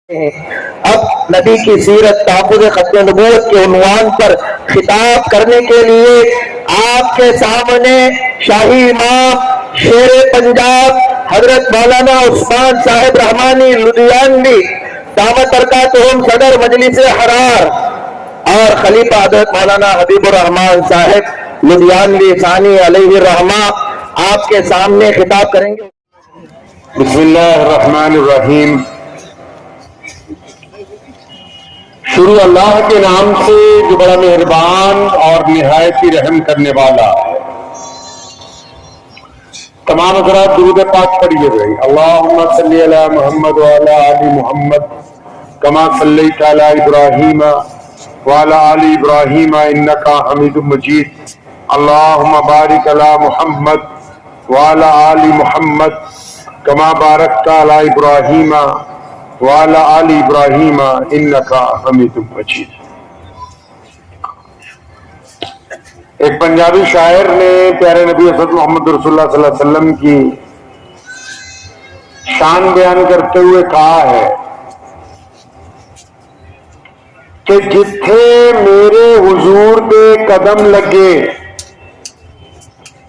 اب نبی کی سیرت تحفظ ختم نبوت کے عنوان پر خطاب کرنے کے لیے آپ کے سامنے شاہی امام شیر پنجاب حضرت مولانا عثمان صاحب رحمانی لدھیانوی دعوت برکاتہم صدر مجلس حرار اور خلیفہ حضرت مولانا حبیب الرحمان صاحب لدھیانوی ثانی علیہ الرحمہ آپ کے سامنے خطاب کریں گے۔ بسم اللہ الرحمن الرحیم۔ شروع اللہ کے نام سے جو بڑا مہربان اور نہایت ہی رحم کرنے والا ہے۔ تمام حضرات درود پاک پڑھیے بھائی۔ اللہم صلی علی محمد وعلی آل محمد کما صلیت علی ابراہیم وعلی آل ابراہیم انکا حمید مجید۔ اللہم بارک علی محمد وعلی آل محمد کما بارکت علی ابراہیم وعلی آل ابراہیم انکا حمید مجید۔ ایک پنجابی شاعر نے پیارے نبی حضرت محمد رسول اللہ صلی اللہ علیہ وسلم کی شان بیان کرتے ہوئے کہا ہے کہ جتھے میرے حضور دے قدم لگے،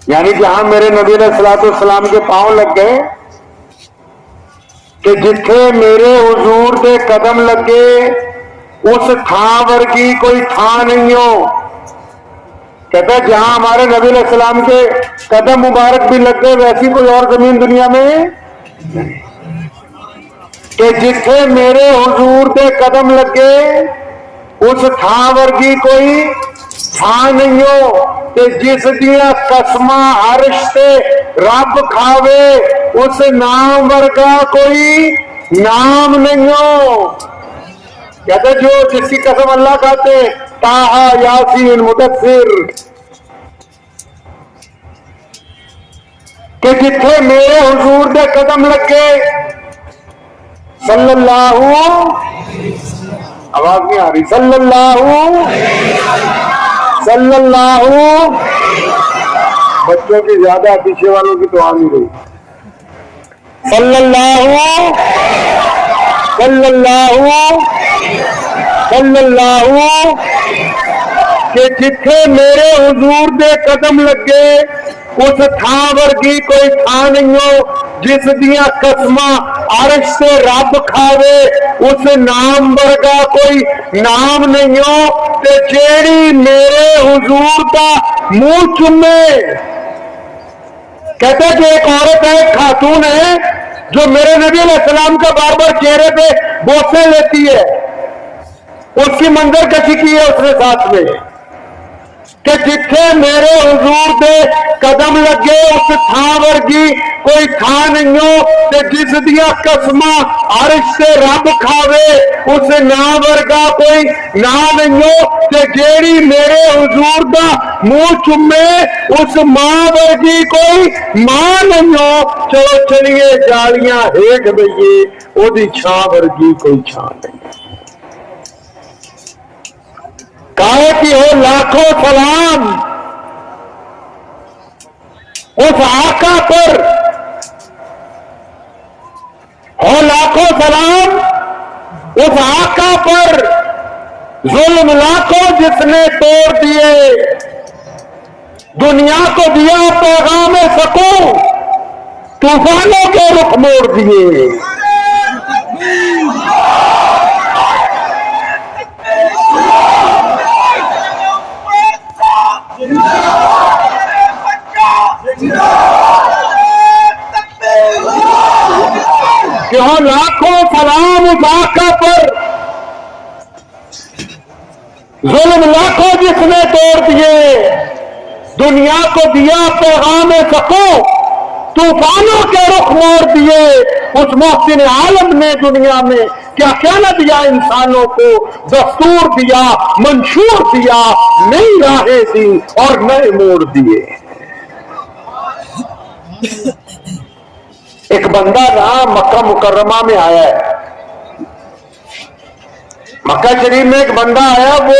یعنی جہاں میرے نبی علیہ الصلوۃ والسلام کے پاؤں لگ گئے، کہ جتھے میرے حضور دے قدم لگے اس تھاں ورگی کوئی تھاں نہیں ہو۔ کہتا ہے جہاں ہمارے نبی علیہ السلام کے قدم مبارک بھی لگ گئے ویسی کوئی اور زمین دنیا میں نہیں۔ کہ جتھے میرے حضور دے قدم لگے اس تھاں ورگی کوئی تھاں نہیں ہو، کہ جس دیا قسماں عرش سے رب کھاوے اس نام ورگا کوئی نام نہیں ہو۔ کہتے جو جس کی قسم اللہ کھاتے طٰہٰ یاسین مدثر، کہ جتھے میرے حضور دے قدم لگے صلی اللہ، آواز نہیں آ رہی، صلی اللہ بچوں کی زیادہ پیچھے والوں کی تو آ نہیں رہی۔ صلی اللہ کہ جتھے میرے حضور دے قدم لگے اس تھاں ورگی کوئی تھاں نہیں ہو، جس دیا قسماں عرش سے رب کھاوے اس نام ورگا کوئی نام نہیں ہو، تے جیڑی میرے حضور دا منہ چومے۔ کہتا ہے کہ ایک عورت ہے، ایک خاتون ہے جو میرے نبی علیہ السلام کا بار بار چہرے پہ بوسے لیتی ہے، اس کی منظر کشی کی ہے اس نے ساتھ میں، کہ جتھے میرے حضور دے قدم لگے اس تھاں ورگی کوئی تھاں نہیں ہو، کہ جس دیا قسماں عرش سے رب کھاوے اس نام ورگا کوئی نام نہیں ہو، کہ جیڑی میرے حضور دا منہ چومے اس ماں ورگی کوئی ماں نہیں ہو۔ چلو چلیے جالیاں ہیٹھ بئیے او دی چھاں ورگی کوئی چھاں نہیں۔ کہے کہ ہو لاکھوں سلام اس آقا پر، ہو لاکھوں سلام اس آقا پر، ظلم لاکھوں جس نے توڑ دیے، دنیا کو دیا پیغام سکون، طوفانوں کے رخ موڑ دیے۔ کہ ہو لاکھوں سلام اس آقا پر، ظلم لاکھوں جس نے توڑ دیے، دنیا کو دیا پیغام سکون، طوفانوں کے رخ موڑ دیے۔ اس محسن عالم نے دنیا میں کیا کیا نہ دیا، انسانوں کو دستور دیا، منشور دیا، نئی راہیں دی اور نئے موڑ دیے۔ ایک بندہ رہا مکہ مکرمہ میں آیا ہے، مکہ شریف میں ایک بندہ آیا، وہ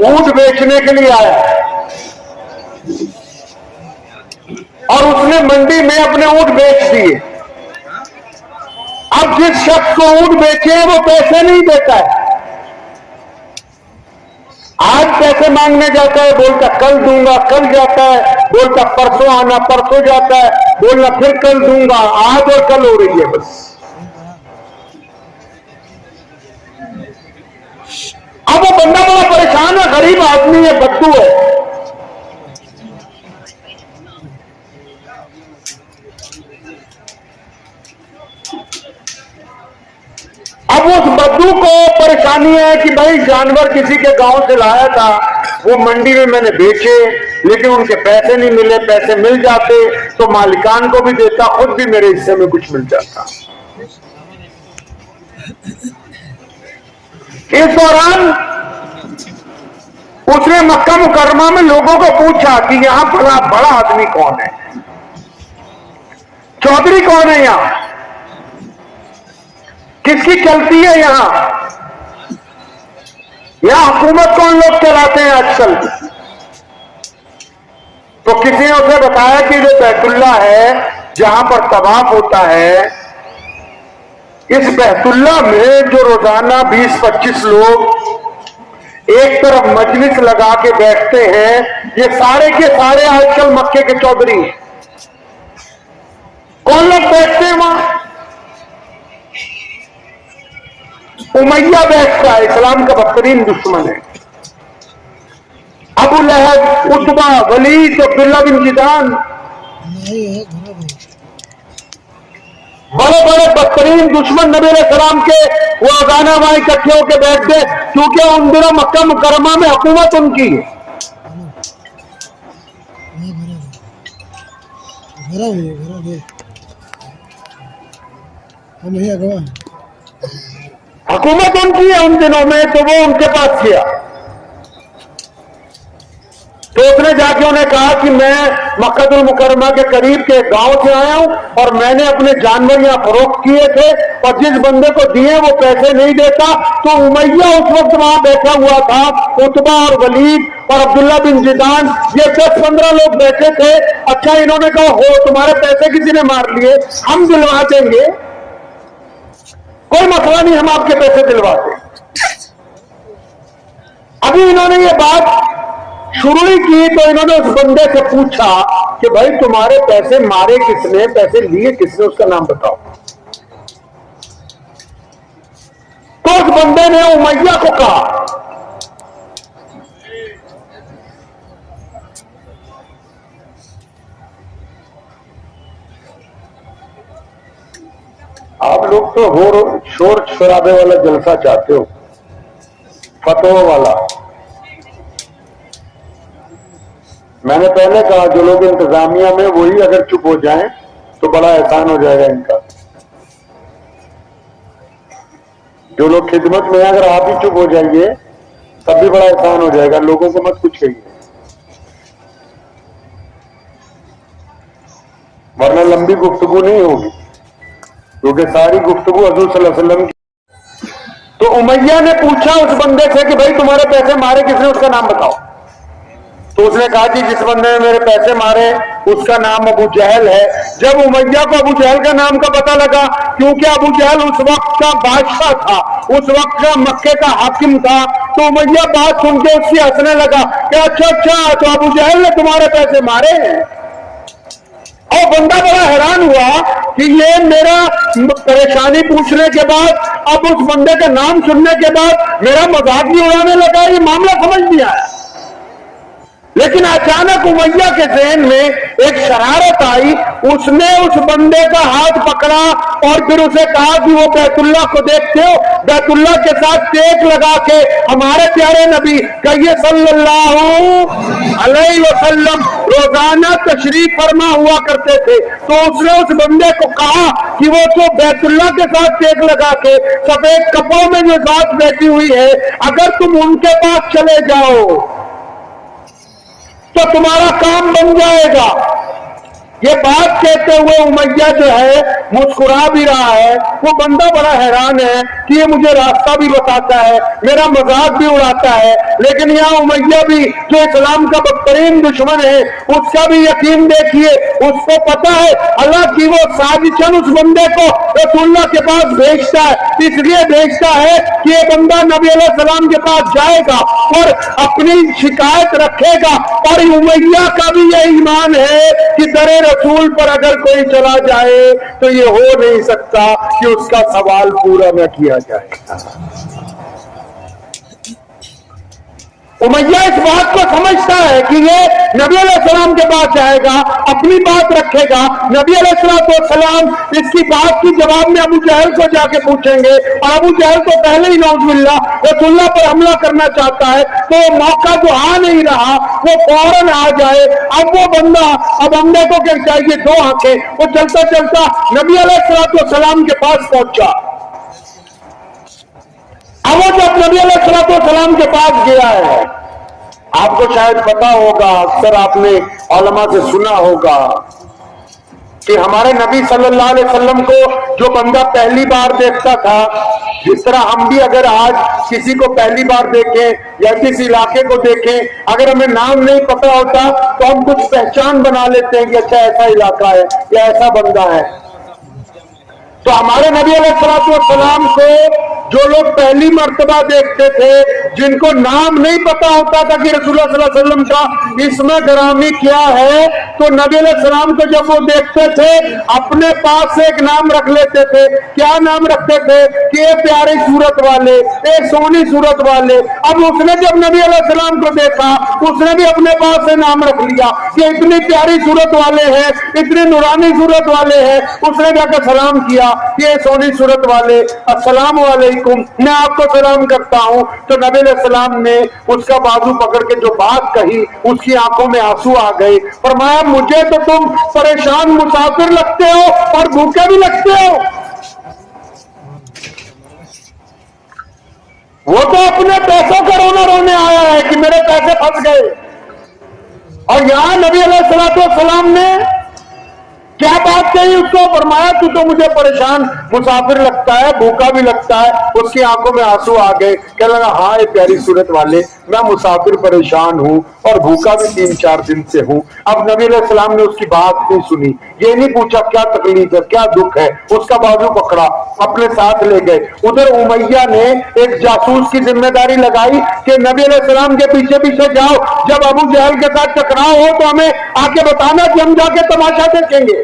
اونٹ بیچنے کے لیے آیا اور اس نے منڈی میں اپنے اونٹ بیچ دیے۔ اب جس شخص کو اونٹ بیچے ہیں وہ پیسے نہیں دیتا ہے، آج پیسے مانگنے جاتا ہے، بولتا کل دوں گا، کل جاتا ہے، بولتا پرسوں آنا، پرسوں جاتا ہے، بولنا پھر کل دوں گا، آج اور کل ہو رہی ہے بس۔ اب وہ بندہ بڑا پریشان ہے، غریب آدمی ہے، بدو ہے۔ اب اس بدو کو پریشانی ہے کہ بھائی جانور کسی کے گاؤں سے لایا تھا، وہ منڈی میں میں نے بیچے، لیکن ان کے پیسے نہیں ملے، پیسے مل جاتے تو مالکان کو بھی دیتا، خود بھی میرے حصے میں کچھ مل جاتا۔ اس دوران اس نے مکہ مکرمہ میں لوگوں کو پوچھا کہ یہاں بڑا آدمی کون ہے، چودھری کون ہے، یہاں کس کی چلتی ہے، یہاں حکومت کون لوگ چلاتے ہیں آج کل؟ تو کسی نے اسے بتایا کہ جو بیت اللہ ہے جہاں پر طواف ہوتا ہے، اس بیت اللہ میں جو روزانہ 20-25 لوگ ایک طرف مجلس لگا کے بیٹھتے ہیں، یہ سارے کے سارے آج کل مکے کے چودھری ہیں۔ کون لوگ بیٹھتے ہیں وہاں؟ امیہ بیٹھتا ہے، اسلام کا بدترین دشمن ہے۔ ابو لہب، عتبہ، ولید، عبداللہ بن جدعان، بڑے بڑے بدترین دشمن نبی علیہ السلام کے، وہ روزانہ وہاں اکٹھے ہو کے بیٹھتے، کیونکہ ان دنوں مکہ مکرمہ میں حکومت ان کی ہے۔ حکومت ان کی ہے ان دنوں میں، تو وہ ان کے پاس کیا، تو اس نے جا کے انہیں کہا کہ میں مکہ المکرمہ کے قریب کے گاؤں سے آیا ہوں اور میں نے اپنے جانور یہاں فروخت کیے تھے، اور جس بندے کو دیے وہ پیسے نہیں دیتا۔ تو امیہ اس وقت وہاں بیٹھا ہوا تھا، عتبہ اور ولید اور عبداللہ بن جدعان، یہ 10-15 لوگ بیٹھے تھے۔ اچھا، انہوں نے کہا ہو تمہارے پیسے کسی نے مار لیے، ہم دلوا دیں گے، کوئی مسئلہ نہیں، ہم آپ کے پیسے دلوا دیں۔ ابھی انہوں نے یہ بات شروع ہی کی تو انہوں نے اس بندے سے پوچھا کہ بھائی تمہارے پیسے مارے کس نے، پیسے لیے کس نے، اس کا نام بتاؤ۔ تو اس بندے نے امیہ کو کہا۔ آپ لوگ تو شور شرابے والا جلسہ چاہتے ہو، فتوی والا۔ میں نے پہلے کہا جو لوگ انتظامیہ میں وہی اگر چپ ہو جائیں تو بڑا احسان ہو جائے گا ان کا۔ جو لوگ خدمت میں اگر آپ ہی چپ ہو جائیے تب بھی بڑا احسان ہو جائے گا، لوگوں کو مت کچھ کہیے، ورنہ لمبی گفتگو نہیں ہوگی، کیونکہ ساری گفتگو حضور صلی اللہ علیہ وسلم کی۔ تو امیہ نے پوچھا اس بندے سے کہ بھائی تمہارے پیسے مارے کس نے، اس کا نام بتاؤ۔ تو اس نے کہا کہ جس بندے نے میرے پیسے مارے اس کا نام ابو جہل ہے۔ جب امیہ کو ابو جہل کا نام کا پتہ لگا، کیونکہ ابو جہل اس وقت کا بادشاہ تھا، اس وقت کا مکے کا حاکم تھا، تو امیہ بات سن کے اس سے ہنسنے لگا کہ اچھا تو ابو جہل نے تمہارے پیسے مارے ہیں۔ اور بندہ بڑا حیران ہوا کہ یہ میرا پریشانی پوچھنے کے بعد، اب اس بندے کا نام سننے کے بعد میرا مذاق بھی اڑانے لگا، یہ معاملہ سمجھ نہیں آیا۔ لیکن اچانک امیہ کے ذہن میں ایک شرارت آئی، اس نے اس بندے کا ہاتھ پکڑا اور پھر اسے کہا کہ وہ بیت اللہ کو دیکھتے ہو، بیت اللہ کے ساتھ ٹیک لگا کے ہمارے پیارے نبی کہیے صلی اللہ علیہ وسلم روزانہ تشریف فرما ہوا کرتے تھے۔ تو اس نے اس بندے کو کہا کہ وہ تو بیت اللہ کے ساتھ ٹیک لگا کے سفید کپڑوں میں جو ذات بیٹھی ہوئی ہے، اگر تم ان کے پاس چلے جاؤ تو تمہارا کام بن جائے گا۔ یہ بات کہتے ہوئے امیہ جو ہے مسکرا بھی رہا ہے. وہ بندہ بڑا حیران ہے کہ یہ مجھے راستہ بھی بتاتا ہے, میرا مذاق بھی اڑاتا ہے, لیکن یہاں امیہ بھی جو اسلام کا بدترین دشمن ہے اس کا بھی یقین دیکھیے. اس کو پتا ہے اللہ کی وہ سازشن اس بندے کو رسول اللہ کے پاس بھیجتا ہے, اس لیے بھیجتا ہے کہ یہ بندہ نبی علیہ السلام کے پاس جائے گا اور اپنی شکایت رکھے گا. اور امیہ کا بھی یہ ایمان ہے کہ در رسول پر اگر کوئی چلا جائے تو یہ ہو نہیں سکتا کہ اس کا سوال پورا نہ کیا جائے گا. امیہ اس بات کو سمجھتا ہے کہ یہ نبی علیہ السلام کے پاس جائے گا, اپنی بات رکھے گا, نبی علیہ السلام اس کی بات کی جواب میں ابو جہل کو جا کے پوچھیں گے, اور ابو جہل کو پہلے ہی نعوذ باللہ رسول اللہ پر حملہ کرنا چاہتا ہے, تو وہ موقع جو آ نہیں رہا وہ فوراً آ جائے. اب وہ بندہ, اب بندے کو کیا چاہیے, دو آنکھیں. وہ چلتا چلتا نبی علیہ السلام کے پاس پہنچا. اب وہ جب نبی علیہ السلام کے پاس گیا ہے, آپ کو شاید پتا ہوگا, اکثر آپ نے علماء سے سنا ہوگا کہ ہمارے نبی صلی اللہ علیہ وسلم کو جو بندہ پہلی بار دیکھتا تھا, جس طرح ہم بھی اگر آج کسی کو پہلی بار دیکھیں یا کسی علاقے کو دیکھیں, اگر ہمیں نام نہیں پتا ہوتا تو ہم کچھ پہچان بنا لیتے ہیں کہ اچھا ایسا علاقہ ہے یا ایسا بندہ ہے. تو ہمارے نبی علیہ السلام کو جو لوگ پہلی مرتبہ دیکھتے تھے, جن کو نام نہیں پتا ہوتا تھا کہ رسول اللہ صلی اللہ علیہ وسلم کا اسم گرامی کیا ہے, تو نبی علیہ السلام کو جب وہ دیکھتے تھے اپنے پاس سے ایک نام رکھ لیتے تھے. کیا نام رکھتے تھے کہ اے پیاری صورت والے, اے سونی صورت والے. اب اس نے جب نبی علیہ السلام کو دیکھا, اس نے بھی اپنے پاس سے نام رکھ لیا کہ اتنی پیاری صورت والے ہیں, اتنی نورانی صورت والے ہیں. اس نے جا کے سلام کیا کہ اے سونی صورت والے, السلام علیکم, میں آپ کو سلام کرتا ہوں. تو نبی علیہ السلام نے اس کا بازو پکڑ کے جو بات کہی, اس کی آنکھوں میں آنسو آ گئے. فرمایا مجھے تو تم پریشان مسافر لگتے ہو اور بھوکے بھی لگتے ہو. وہ تو اپنے پیسوں کا رونا رونے آیا ہے کہ میرے پیسے پھنس گئے, اور یہاں نبی علیہ السلام نے کیا بات کہی اس کو, فرمایا تو مجھے پریشان مسافر لگتا ہے, بھوکا بھی لگتا ہے. اس کی آنکھوں میں آنسو آ گئے, کہنے لگا ہاں اے پیاری صورت والے, میں مسافر پریشان ہوں اور بھوکا بھی 3-4 دن سے ہوں. اب نبی علیہ السلام نے اس کی بات نہیں سنی, یہ نہیں پوچھا کیا تکلیف ہے, کیا دکھ ہے, اس کا بازو پکڑا, اپنے ساتھ لے گئے. ادھر امیہ نے ایک جاسوس کی ذمہ داری لگائی کہ نبی علیہ السلام کے پیچھے پیچھے جاؤ, جب ابو جہل کے ساتھ ٹکراؤ ہو تو ہمیں آ کے بتانا کہ ہم جا کے تماشا دیکھیں گے.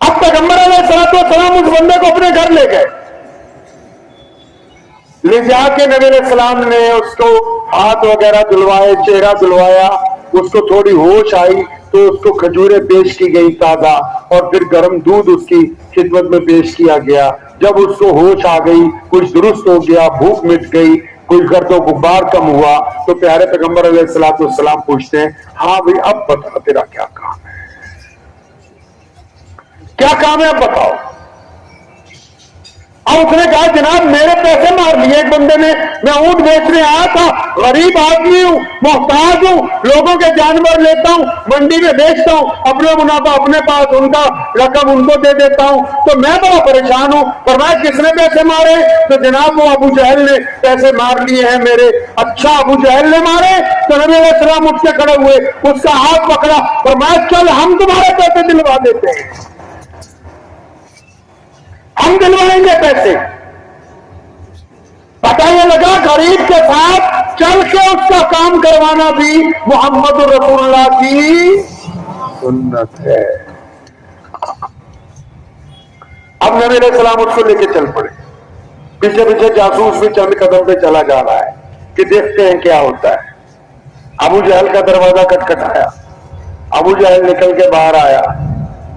اب پیغمبر علیہ السلام اس بندے کو اپنے گھر لے گئے, لے جا کے نبی علیہ السلام نے اس کو ہاتھ وغیرہ دھلوائے, چہرہ دھلوایا. اس کو تھوڑی ہوش آئی تو اس کو کھجوریں پیش کی گئی تازہ, اور پھر گرم دودھ اس کی خدمت میں پیش کیا گیا. جب اس کو ہوش آ گئی, کچھ درست ہو گیا, بھوک مٹ گئی, کچھ گرد و غبار کم ہوا, تو پیارے پیغمبر علیہ السلام پوچھتے ہیں ہاں بھائی اب بتا تیرا کیا کام ہے, کیا کام ہے اب بتاؤ. اب اس نے کہا جناب میرے پیسے مار لیے ایک بندے نے, میں اونٹ بیچنے آیا تھا, غریب آدمی ہوں, محتاج ہوں, لوگوں کے جانور لیتا ہوں, منڈی میں بیچتا ہوں, اپنا منافع اپنے پاس, ان کا رقم ان کو دے دیتا ہوں, تو میں بڑا پریشان ہوں. فرمایا کس نے پیسے مارے؟ تو جناب وہ ابو جہل نے پیسے مار لیے ہیں میرے. اچھا ابو جہل نے مارے؟ تو نبی علیہ السلام اٹھ کے کھڑے ہوئے, اس کا ہاتھ پکڑا, فرمایا چل ہم تمہارے پیسے دلوا دیتے ہیں, ہم دلوائیں گے پیسے. پتہ یہ لگا غریب کے ساتھ چل کے اس کا کام کروانا بھی محمد رسول اللہ کی سنت ہے. اب نبی علیہ السلام اس کو لے کے چل پڑے, پیچھے پیچھے جاسوس بھی چند قدم پہ چلا جا رہا ہے کہ دیکھتے ہیں کیا ہوتا ہے. ابو جہل کا دروازہ کھٹکھٹایا, ابو جہل نکل کے باہر آیا.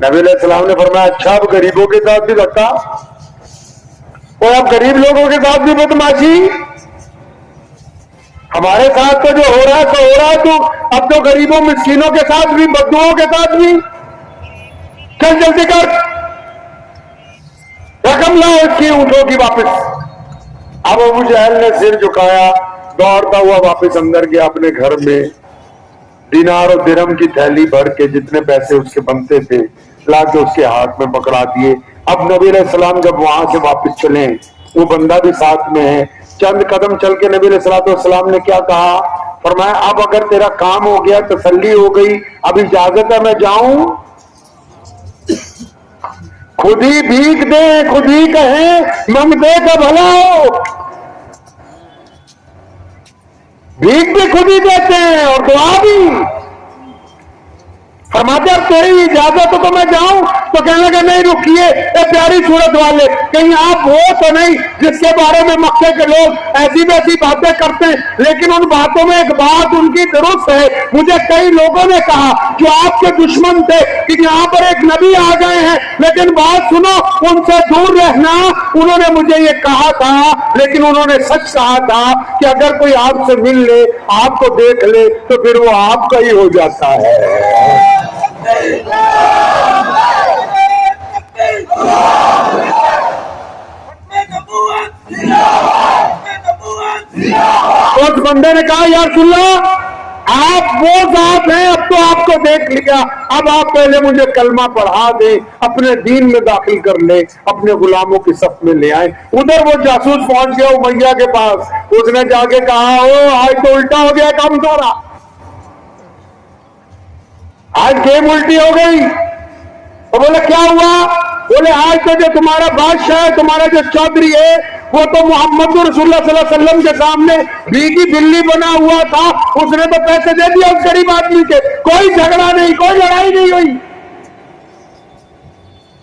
نبی علیہ السلام نے فرمایا اچھا اب غریبوں کے ساتھ بھی دھکا, اور اب غریب لوگوں کے ساتھ بھی بدماشی, ہمارے ساتھ تو جو ہو رہا ہے تو ہو رہا ہے, تو اب تو غریبوں مسکینوں کے ساتھ بھی, بدوؤں کے ساتھ بھی, چل جلدی کر رقم لاؤ اس کی اونٹوں کی واپس. اب ابو جہل نے سر جھکایا, دوڑتا ہوا واپس اندر گیا اپنے گھر میں. दीनार और दिरहम की थैली भर के जितने पैसे उसके बनते थे ला के उसके हाथ में पकड़ा दिए। अब नबी अलैहिस्सलाम जब वहां से वापस चले, वो बंदा भी साथ में है, चंद कदम चल के नबी अलैहिस्सलाम ने क्या कहा, फरमाया अब अगर तेरा काम हो गया, तसल्ली हो गई, अब इजाजत है मैं जाऊं? खुद ही भीख दे, खुद ही कहे मंगते का भला हो। भीख भी खुद ही देते हैं और दुआ भी। फरमाते अब तेरी इजाजत हो तो मैं जाऊं? तो कहने लगे नहीं रुकिए, ये प्यारी सूरत वाले, कहीं आप वो तो नहीं जिसके बारे में मक्के के लोग ऐसी वैसी बातें करते हैं, लेकिन उन बातों में एक बात उनकी दुरुस्त है। मुझे कई लोगों ने कहा जो आपके दुश्मन थे कि यहाँ पर एक नबी आ गए हैं, लेकिन बात सुनो, उनसे दूर रहना। उन्होंने मुझे ये कहा था, लेकिन उन्होंने सच कहा था कि अगर कोई आपसे मिल ले, आपको देख ले, तो फिर वो आपका ही हो जाता है। उस बंदे ने कहा यार सुल्ला, आप वो जात हैं, अब तो आपको देख लिया, अब आप पहले मुझे कलमा पढ़ा दे, अपने दीन में दाखिल कर ले, अपने गुलामों की सफ में ले आए। उधर वो जासूस पहुंच गया उमैया के पास, उसने जाके कहा ओ आज तो उल्टा हो गया काम सारा, आज गेम उल्टी हो गई। तो बोले क्या हुआ? बोले आज तो जो तुम्हारा बादशाह है, तुम्हारा जो चौधरी है, वो तो मोहम्मद रसूलुल्लाह सल्लल्लाहु अलैहि वसल्लम के सामने भीगी बिल्ली बना हुआ था, उसने तो पैसे दे दिया उस गरीब आदमी के, कोई झगड़ा नहीं, कोई लड़ाई नहीं हुई।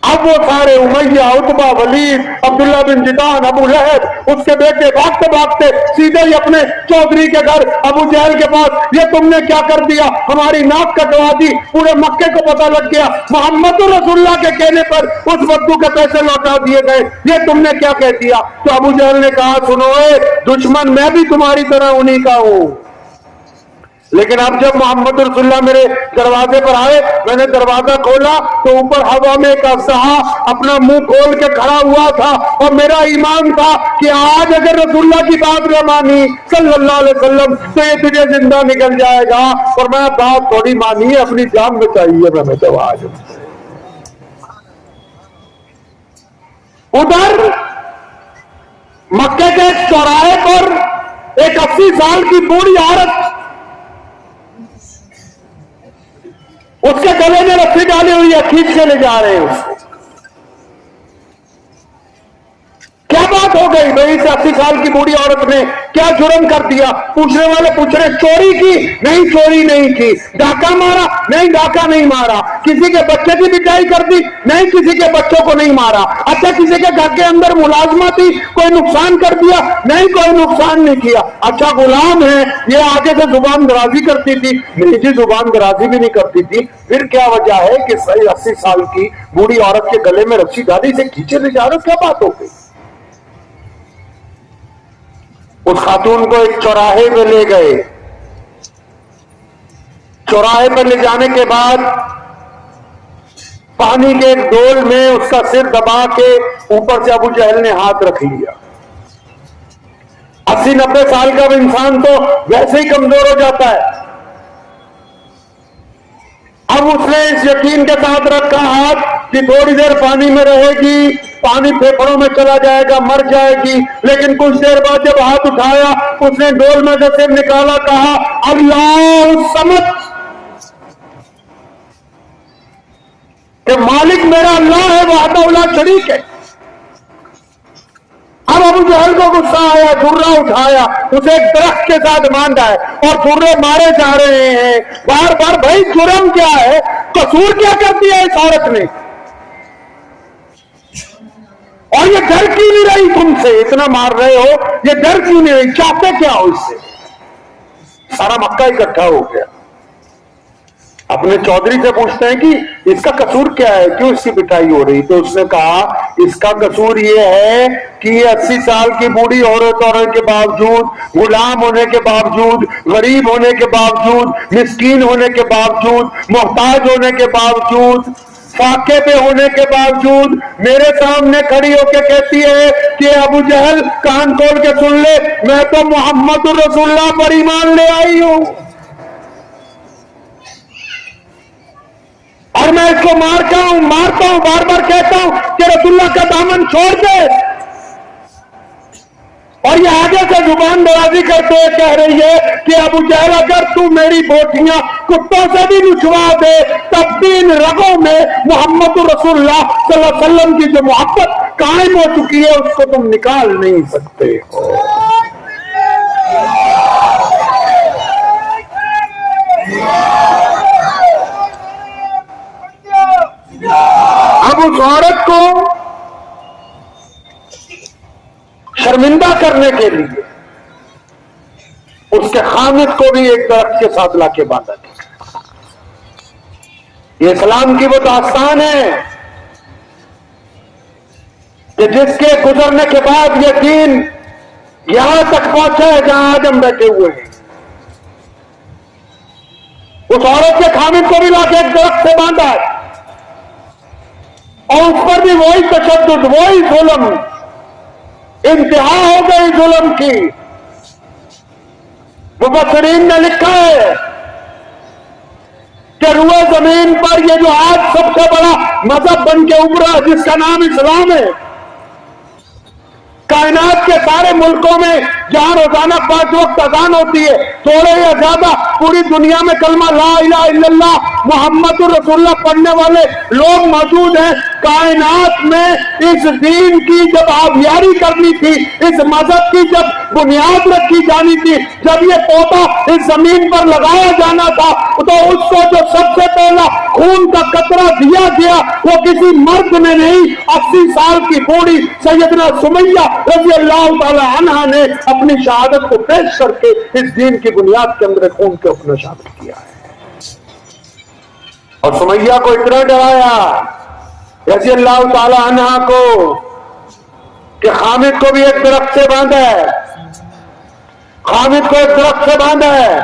अब वो सारे उमैया, उतबा, वलीद, अब्दुल्ला बिन जिदान, अबू लहब, उसके बेटे भागते भागते सीधे ही अपने चौधरी के घर अबू जहल के पास, ये तुमने क्या कर दिया, हमारी नाक कटवा दी, पूरे मक्के को पता लग गया, मोहम्मद रसूलुल्लाह के कहने पर उस बद्दू के पैसे लौटा दिए गए, ये तुमने क्या कह दिया? तो अबू जहल ने कहा सुनो दुश्मन, मैं भी तुम्हारी तरह उन्हीं का हूं, लेकिन अब जब मोहम्मद रसूलुल्लाह मेरे दरवाजे पर आए, मैंने दरवाजा खोला तो ऊपर हवा में एक अफ़साहा अपना मुंह खोल के खड़ा हुआ था, और मेरा ईमान था कि आज अगर रसूलुल्लाह की बात न मानी सल्लल्लाहु अलैहि वसल्लम तो ये तुझे जिंदा निकल जाएगा, और मैं बात थोड़ी मानी है, अपनी जान बचाई है मैंने तो आज। उधर मक्के के चौराहे पर एक 80 साल की बूढ़ी औरत, उसके गले में रस्सी डाली हुई है, खींच के ले जा रहे हैं उसको। क्या बात हो गई भाई, इस 80 साल की बूढ़ी औरत ने क्या जुर्म कर दिया? पूछने वाले पूछ रहे चोरी की? नहीं चोरी नहीं की। डाका मारा? नहीं डाका नहीं मारा। किसी के बच्चे की पिटाई कर दी? नहीं किसी के बच्चों को नहीं मारा। अच्छा किसी के घर के अंदर मुलाजमा थी, कोई नुकसान कर दिया? नहीं कोई नुकसान नहीं किया। अच्छा गुलाम है, ये आगे से जुबान दराजी करती थी? नहीं जी जुबान दराजी भी नहीं करती थी। फिर क्या वजह है कि 80 साल की बूढ़ी औरत के गले में रस्सी डाली से खींचे ले जा रहे हो? क्या बात हो गई? उस खातून को एक चौराहे पे ले गए। चौराहे पर ले जाने के बाद पानी के एक डोल में उसका सिर दबा के ऊपर से अबू जहल ने हाथ रख लिया। 80-90 साल का इंसान तो वैसे ही कमजोर हो जाता है। अब उसने इस यकीन के साथ रखा हाथ कि थोड़ी देर पानी में रहेगी, पानी फेफड़ों में चला जाएगा, मर जाएगी, लेकिन कुछ देर बाद जब हाथ उठाया उसने डोल में से सिर निकाला, कहा अल्लाह समझ कि मालिक मेरा अल्लाह है, वहदहू ला शरीक है। अब अबू जहल को गुस्सा आया, दुर्रा उठाया, उसे एक दरख्त के साथ बांधा है और दुर्रे मारे जा रहे हैं बार बार। भाई जुर्म क्या है, कसूर क्या कर दिया इस औरत ने, और ये डर क्यों नहीं रही तुमसे? इतना मार रहे हो, ये डर क्यों नहीं रही? चाहते क्या हो इससे? सारा मक्का इकट्ठा हो गया। अपने चौधरी से पूछते हैं कि इसका कसूर क्या है, क्यों इसकी पिटाई हो रही? तो उसने कहा इसका कसूर ये है कि ये 80 साल की बूढ़ी औरत होने के बावजूद, गुलाम होने के बावजूद, गरीब होने के बावजूद, मिस्कीन होने के बावजूद, मोहताज होने के बावजूद, फाके पे होने के बावजूद मेरे सामने खड़ी होकर कहती है कि अबू जहल कान खोल के सुन ले, मैं तो मोहम्मद रसूलुल्लाह पर ईमान ले आई हूं। اور میں اس کو مارتا ہوں بار بار کہتا ہوں کہ رسول اللہ کا دامن چھوڑ دے، اور یہ آگے سے زبان درازی کرتے ہوئے کہہ رہی ہے کہ ابو جہل اگر تو میری بوٹیاں کتوں سے بھی نچوا دے تب بھی ان رگوں میں محمد رسول اللہ صلی اللہ علیہ وسلم کی جو محبت قائم ہو چکی ہے اس کو تم نکال نہیں سکتے ہو۔ اب اس عورت کو شرمندہ کرنے کے لیے اس کے خامد کو بھی ایک درخت کے ساتھ لا کے باندھا گیا۔ یہ اسلام کی وہ داستان ہے کہ جس کے گزرنے کے بعد یہ دین یہاں تک پہنچا ہے جہاں آج ہم بیٹھے ہوئے ہیں۔ اس عورت کے خامد کو بھی لا کے ایک درخت سے باندھا ہے، اور اس پر بھی وہی تشدد، وہی ظلم، انتہا ہو گئی ظلم کی۔ مفسرین نے لکھا ہے کہ روئے زمین پر یہ جو آج سب سے بڑا مذہب بن کے ابھرا جس کا نام اسلام ہے، کائنات کے سارے ملکوں میں جہاں روزانہ 5 وقت اذان ہوتی ہے، تھوڑے یا زیادہ پوری دنیا میں کلمہ لا الہ الا اللہ محمد رسول اللہ پڑھنے والے لوگ موجود ہیں۔ کائنات میں اس دین کی جب آبیاری کرنی تھی، اس مذہب کی جب بنیاد رکھی جانی تھی، جب یہ پودا اس زمین پر لگایا جانا تھا، تو اس کو جو سب سے پہلا خون کا قطرہ دیا گیا وہ کسی مرد نے نہیں، 80 سال کی بوڑھی سیدنا سمیہ رضی اللہ تعالی عنہ نے اپنی شہادت کو پیش کر کے اس دین کی بنیاد کے اندر خون کے اپنا شامل کیا ہے۔ اور سمیہ کو اتنا ڈرایا رضی اللہ تعالی عنہ کو کہ خامد کو بھی ایک درخت سے باندھا ہے، خامد کو ایک درخت سے باندھا ہے،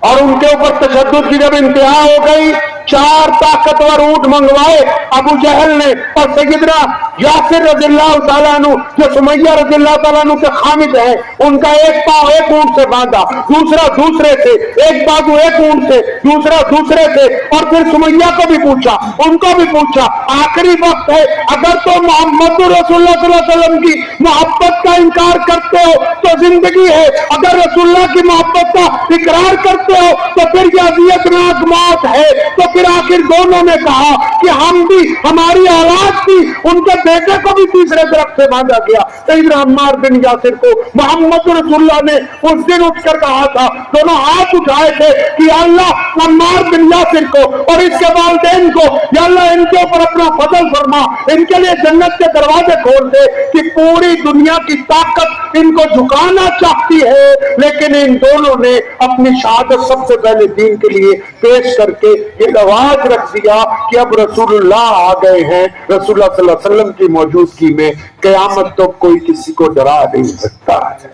اور ان کے اوپر تشدد کی جب انتہا ہو گئی، 4 طاقتور اونٹ منگوائے ابو جہل نے، اور سیدنا یاسر رضی اللہ تعالیٰ عنہ جو سمیہ رضی اللہ تعالیٰ عنہ کے خامد ہیں، ان کا ایک پاؤں ایک اونٹ سے باندھا، دوسرا دوسرے سے، ایک بازو ایک اونٹ سے، دوسرا دوسرے سے، اور پھر سمیہ کو بھی پوچھا، ان کو بھی پوچھا، آخری وقت ہے، اگر تو محمد رسول اللہ صلی اللہ علیہ وسلم کی محبت کا انکار کرتے ہو تو زندگی ہے، اگر رسول اللہ کی محبت کا اقرار کرتے ہو تو پھر یہ اذیتناک موت ہے۔ تو پھر آخر دونوں نے کہا کہ ہم بھی، ہماری اولاد بھی، ان کے بیٹے کو بھی تیسرے درخت سے باندھا گیا۔ سیدنا عمار بن یاسر کو محمد رسول اللہ نے اس دن اٹھ کر کہا تھا، دونوں ہاتھ اٹھائے تھے کہ یا اللہ عمار بن یاسر کو اور اس کے والدین کو، یا اللہ ان کے اوپر اپنا فضل فرما، ان کے لیے جنت کے دروازے کھول دے، کہ پوری دنیا کی طاقت ان کو جھکانا چاہتی ہے، لیکن ان دونوں نے اپنی شہادت سب سے پہلے دین کے لیے پیش کر کے یہ رواج رکھ دیا کہ اب رسول اللہ آ گئے ہیں، رسول اللہ صلی اللہ علیہ وسلم کی موجودگی میں قیامت تو کوئی کسی کو ڈرا نہیں سکتا ہے۔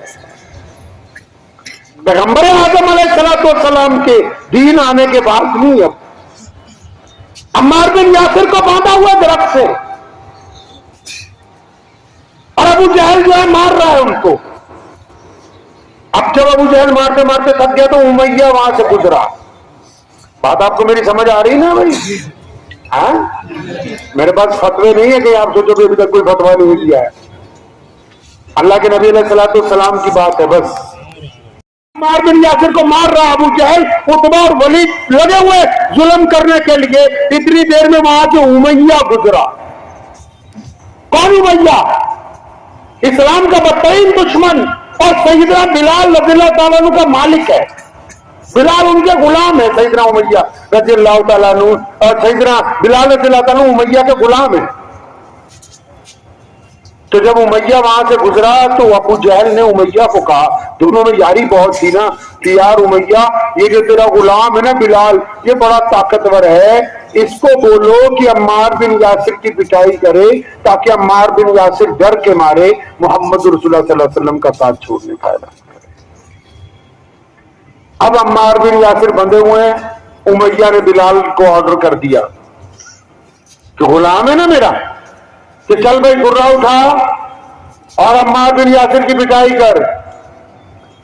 پیغمبر اعظم علیہ السلام کے دین آنے کے بعد نہیں، اب عمار بن یاسر کو باندھا ہوا درخت سے، اور ابو جہل جو ہے مار رہا ہے ان کو۔ اب جب ابو جہل مارتے مارتے تھک گیا تو امیہ وہاں سے گزرا۔ بات آپ کو میری سمجھ آ رہی نا بھائی؟ ہاں، میرے پاس فتوے نہیں ہے کہ آپ سوچو کہ ابھی تک کوئی فتوا نہیں دیا ہے، اللہ کے نبی علیہ السلام کی بات ہے بس۔ عمار بن یاسر کو مار رہا ابو جہل، عتبہ اور ولید لگے ہوئے ظلم کرنے کے لیے، اتنی دیر میں وہاں سے امیہ گزرا۔ کون امیہ؟ اسلام کا بدترین دشمن اور سیدنا بلال رضی اللہ تعالیٰ عنہ کا مالک ہے۔ بلال ان کے غلام ہے، سیدنا امیہ رضی اللہ تعالیٰ عنہ، اور سیدنا بلال رضی اللہ تعالیٰ عنہ امیہ کے غلام ہیں۔ تو جب امیہ وہاں سے گزرا تو ابو جہل نے امیہ کو کہا، دونوں میں یاری بہت تھی نا، کہ یار امیہ یہ جو تیرا غلام ہے نا بلال، یہ بڑا طاقتور ہے، اس کو بولو کہ عمار بن یاسر کی پٹائی کرے تاکہ عمار بن یاسر ڈر کے مارے محمد رسول اللہ صلی اللہ علیہ وسلم کا ساتھ چھوڑنے کا اعلان کرے۔ اب عمار بن یاسر بندھے ہوئے ہیں، امیہ نے بلال کو آرڈر کر دیا کہ غلام ہے نا میرا، کہ چل بھائی گرا اٹھا اور عمار بن یاسر کی پٹائی کر۔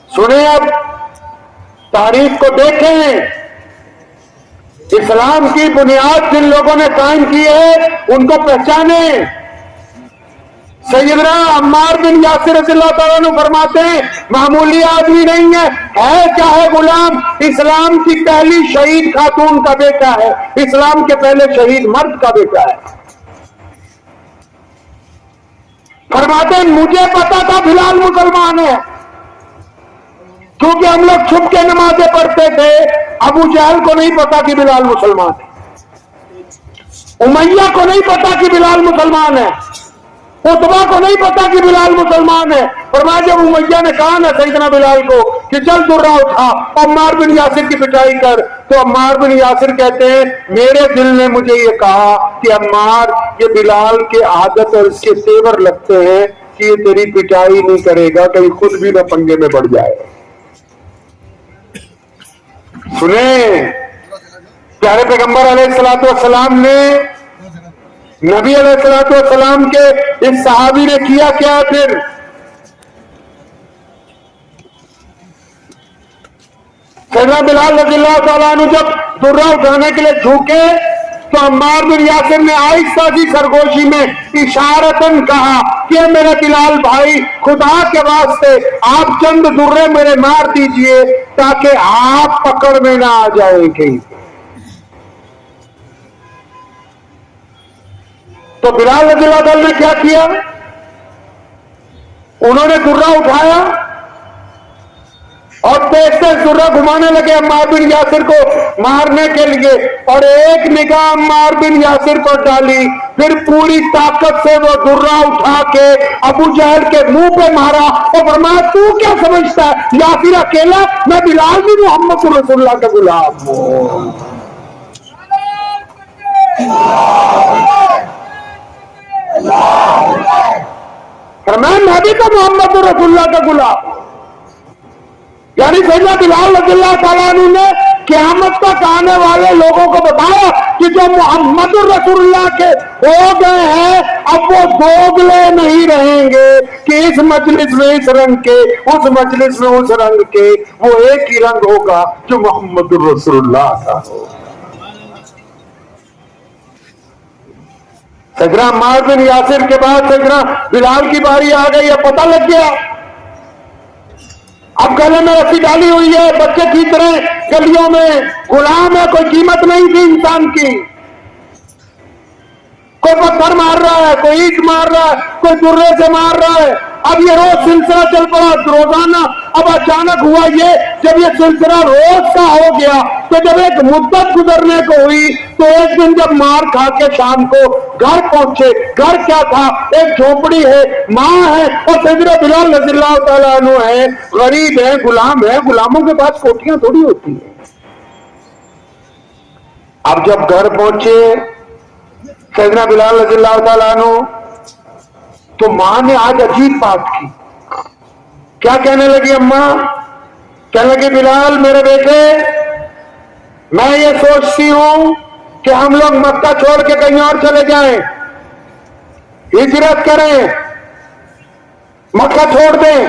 سنیں اب تاریخ کو دیکھیں، اسلام کی بنیاد جن لوگوں نے قائم کی ہے ان کو پہچانے. سیدنا عمار بن یاسر رضی اللہ تعالیٰ عنہ فرماتے ہیں معمولی آدمی نہیں ہے کیا ہے غلام. اسلام کی پہلی شہید خاتون کا بیٹا ہے, اسلام کے پہلے شہید مرد کا بیٹا ہے. فرماتے ہیں مجھے پتا تھا بلال مسلمان ہے, کیونکہ ہم لوگ چھپ کے نمازیں پڑھتے تھے. ابو جہل کو نہیں پتا کہ بلال مسلمان ہے, امیہ کو نہیں پتا کہ بلال مسلمان ہے, عتبہ کو نہیں پتا کہ بلال مسلمان ہے. فرمایا جب امیہ نے کہا نا سیدنا بلال کو کہ چل درہ اٹھا عمار بن یاسر کی پٹائی کر, تو عمار بن یاسر کہتے ہیں میرے دل نے مجھے یہ کہا کہ عمار یہ بلال کے عادت اور اس کے تیور لگتے ہیں کہ یہ تیری پٹائی نہیں کرے گا, کہیں خود بھی نہ پنگے میں پڑ جائے. سنیں پیارے پیغمبر علیہ الصلوۃ والسلام نے نبی علیہ الصلوۃ والسلام کے اس صحابی نے کیا کیا. پھر سیدنا بلال رضی اللہ تعالیٰ عنہ جب درہ اٹھانے کے لیے جھوکے تو عمار بن یاسر نے آہستہ سی سرگوشی میں اشارتاً کہا کہ میرے بلال بھائی خدا کے واسطے آپ چند درے میرے مار دیجئے تاکہ آپ پکڑ میں نہ آ جائیں کہیں. تو بلال رضی اللہ تعالیٰ نے کیا کیا, انہوں نے درہ اٹھایا اور تیز تیز درہ گھمانے لگے عمار بن یاسر کو مارنے کے لیے, اور ایک نگاہ عمار بن یاسر پر ڈالی, پھر پوری طاقت سے وہ درہ اٹھا کے ابو جہل کے منہ پہ مارا اور فرمایا تو کیا سمجھتا ہے یاسر اکیلا, میں بلال بھی محمد رسول اللہ کا غلام ہوں. فرمایا میں بھی تو محمد رسول اللہ کا غلام ہوں. یعنی سیدنا بلال رضی اللہ تعالیٰ عنہ نے قیامت تک آنے والے لوگوں کو بتایا کہ جو محمد رسول اللہ کے ہو گئے ہیں اب وہ دوگلے نہیں رہیں گے کہ اس مجلس میں اس رنگ کے, اس مجلس میں اس رنگ کے, وہ ایک ہی رنگ ہوگا جو محمد رسول اللہ کا ہو. سیدنا عمار بن یاسر کے بعد سیدنا بلال کی باری آ گئی, اب پتہ لگ گیا. اب گلے میں رسی ڈالی ہوئی ہے, بچے کھینچ رہے ہیں گلیوں میں, غلام ہے, کوئی قیمت نہیں تھی انسان کی. کوئی پتھر مار رہا ہے, کوئی اینٹ مار رہا ہے, کوئی درے سے مار رہا ہے. اب یہ روز سلسلہ چل پڑا روزانہ. اب اچانک ہوا یہ جب یہ سلسلہ روز کا ہو گیا تو جب ایک مدت گزرنے کو ہوئی تو ایک دن جب مار کھا کے شام کو گھر پہنچے, گھر کیا تھا, ایک جھونپڑی ہے, ماں ہے اور سیدنا بلال رضی اللہ تعالیٰ عنہ ہے, غریب ہے, غلام ہے. غلاموں کے پاس کوٹیاں تھوڑی ہوتی ہیں. اب جب گھر پہنچے سیدنا بلال رضی اللہ تعالیٰ عنہ تو ماں نے آج عجیب بات کی. کیا کہنے لگی اماں؟ کہنے لگی بلال میرے بیٹے میں یہ سوچتی ہوں کہ ہم لوگ مکہ چھوڑ کے کہیں اور چلے جائیں, ہجرت کریں, مکہ چھوڑ دیں.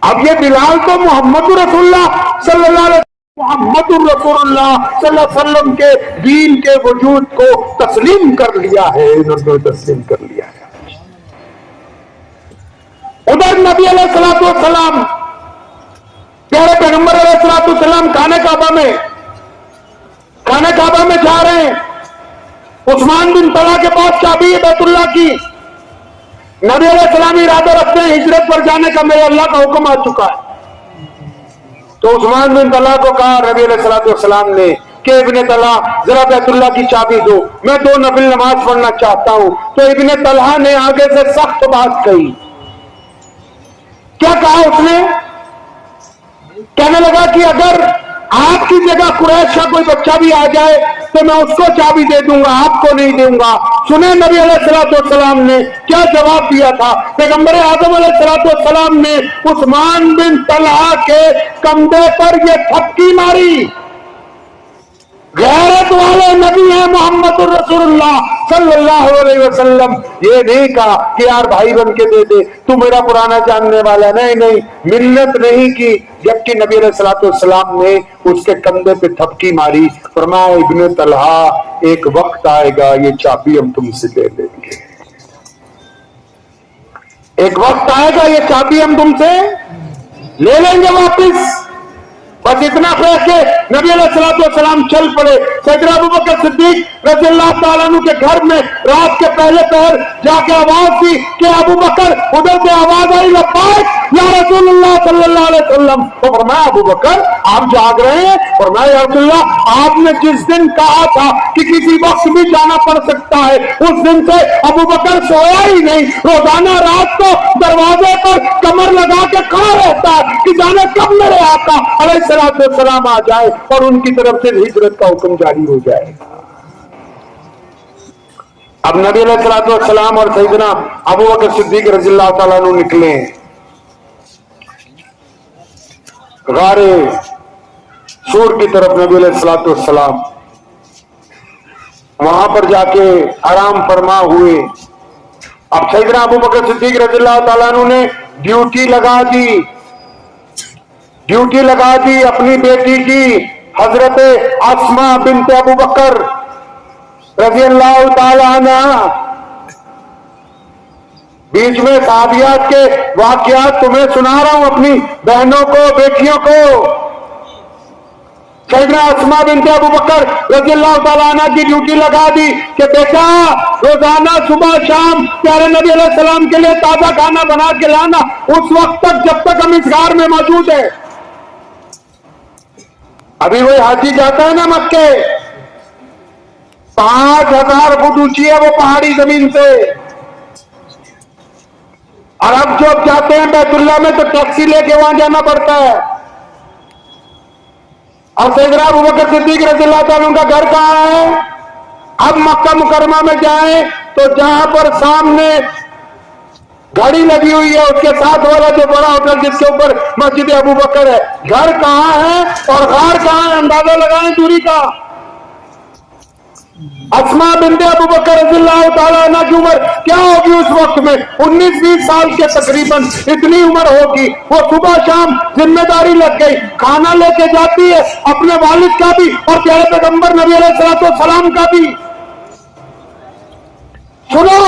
اب یہ بلال تو محمد رسول اللہ صلی اللہ علیہ وسلم, محمد رسول اللہ صلی اللہ علیہ وسلم کے دین کے وجود کو تسلیم کر لیا ہے, انہوں نے تسلیم کر لیا ہے. ادھر نبی علیہ الصلوۃ والسلام پیارے پیغمبر علیہ الصلوۃ والسلام خانہ کعبہ میں جا رہے ہیں. عثمان بن طلحہ کے پاس چابی ہے بیت اللہ کی. نبی علیہ السلام ارادہ رکھتے ہیں ہجرت پر جانے کا, میرے اللہ کا حکم آ چکا ہے. تو عثمان بن طلحہ کو کہا نبی علیہ الصلوۃ والسلام نے کہ ابن طلحہ ذرا بیت اللہ کی چابی دو, میں 2 نفل نماز پڑھنا چاہتا ہوں. تو ابن طلحہ نے آگے سے سخت بات کہی. کیا کہا اس نے؟ کہنے لگا کہ اگر آپ کی جگہ قریش کا کوئی بچہ بھی آ جائے تو میں اس کو چابی دے دوں گا, آپ کو نہیں دوں گا. سنیں نبی علیہ الصلوۃ والسلام نے کیا جواب دیا تھا. پیغمبر اعظم علیہ الصلوۃ والسلام نے عثمان بن طلحہ کے کندھے پر یہ تھپکی ماری. غیرت والے نبی ہیں محمد रसूलुल्लाह सल्लल्लाहु अलैहि वसल्लम ये नहीं कहा कि यार भाई बन के दे दे, तू मेरा पुराना जानने वाला, नहीं, मिन्नत नहीं की। जबकि नबी अलैहिस्सलाम ने उसके कंधे पे थपकी मारी, फरमाया इब्ने तलहा एक वक्त आएगा ये चाबी हम तुमसे ले लेंगे, एक वक्त आएगा ये चाबी हम तुमसे ले लेंगे वापिस। बस इतना कह के नबी अलैहिस्सलाम चल पड़े। सैयदना अबू बकर सिद्दीक रज़ियल्लाहु ताला अन्हु के घर में रात के पहले पहर जाके आवाज दी कि अबू बकर, उधर से आवाज आई लब्बैक या रसूलुल्लाह सल्लल्लाहु अलैहि वसल्लम। तो फरमाया अबू बकर आप जाग रहे हैं? फरमाया या रसूलल्लाह आपने जिस दिन कहा था कि किसी वक्त भी जाना पड़ सकता है, उस दिन से अबू बकर सोया ही नहीं, रोजाना रात को दरवाजे पर कमर लगा के खड़ा रहता है कि जाने कब मेरे आका अलैहिस्सलाम आ जाए और उनकी तरफ से हिजरत का हुक्म जारी हो जाएगा। अब नबी अलैहिस्सलाम और सैयदना अबू बकर सिद्दीक रज़ियल्लाहु ताला अन्हु निकले गारे सूर की तरफ। नबी अलैहिस्सलाम वहां पर जाके आराम फरमा हुए। अब सैयदना अबू बकर सिद्दीक रज़ियल्लाहु ताला अन्हु ने ड्यूटी लगा दी अपनी बेटी की, हजरत अस्मा बिन्त अबू बकर रज़ियल्लाहु ताला अन्हा। बीच में साहबियात के वाकयात तुम्हें सुना रहा हूं, अपनी बहनों को, बेटियों को। सैयदना अस्मा बिन्त अबू बकर रज़ियल्लाहु ताला अन्हा की ड्यूटी लगा दी कि बेटा रोजाना सुबह शाम प्यारे नबी अलैहिस्सलाम के लिए ताजा खाना बना के लाना, उस वक्त तक जब तक हम इस गार में मौजूद है। अभी वही हाजी जाता है ना मक्के, 5000 फुट ऊंची है वो पहाड़ी जमीन से, और अब जब जाते हैं बैतुल्लाह में तो टैक्सी लेके वहां जाना पड़ता है। और सैयदना अबू बकर सिद्दीक रज़ियल्लाहु ताला अन्हु का घर कहां है? अब मक्का मुकर्रमा में जाएं तो जहां पर सामने गाड़ी लगी हुई है उसके साथ वाला जो बड़ा होटल जिसके ऊपर मस्जिद अबू बकर है, घर कहां है और गार कहां है? अंदाजा लगाएं दूरी का। अस्मा बिन्त अबू बकर रज़ियल्लाहु ताला अन्हा की उम्र क्या होगी उस वक्त में? 19-20 साल के तकरीबन इतनी उम्र होगी। वो सुबह शाम जिम्मेदारी लग गई, खाना लेके जाती है अपने वालिद का भी और प्यारे पैगंबर नबी अलैहिस्सलाम का भी। सुनो,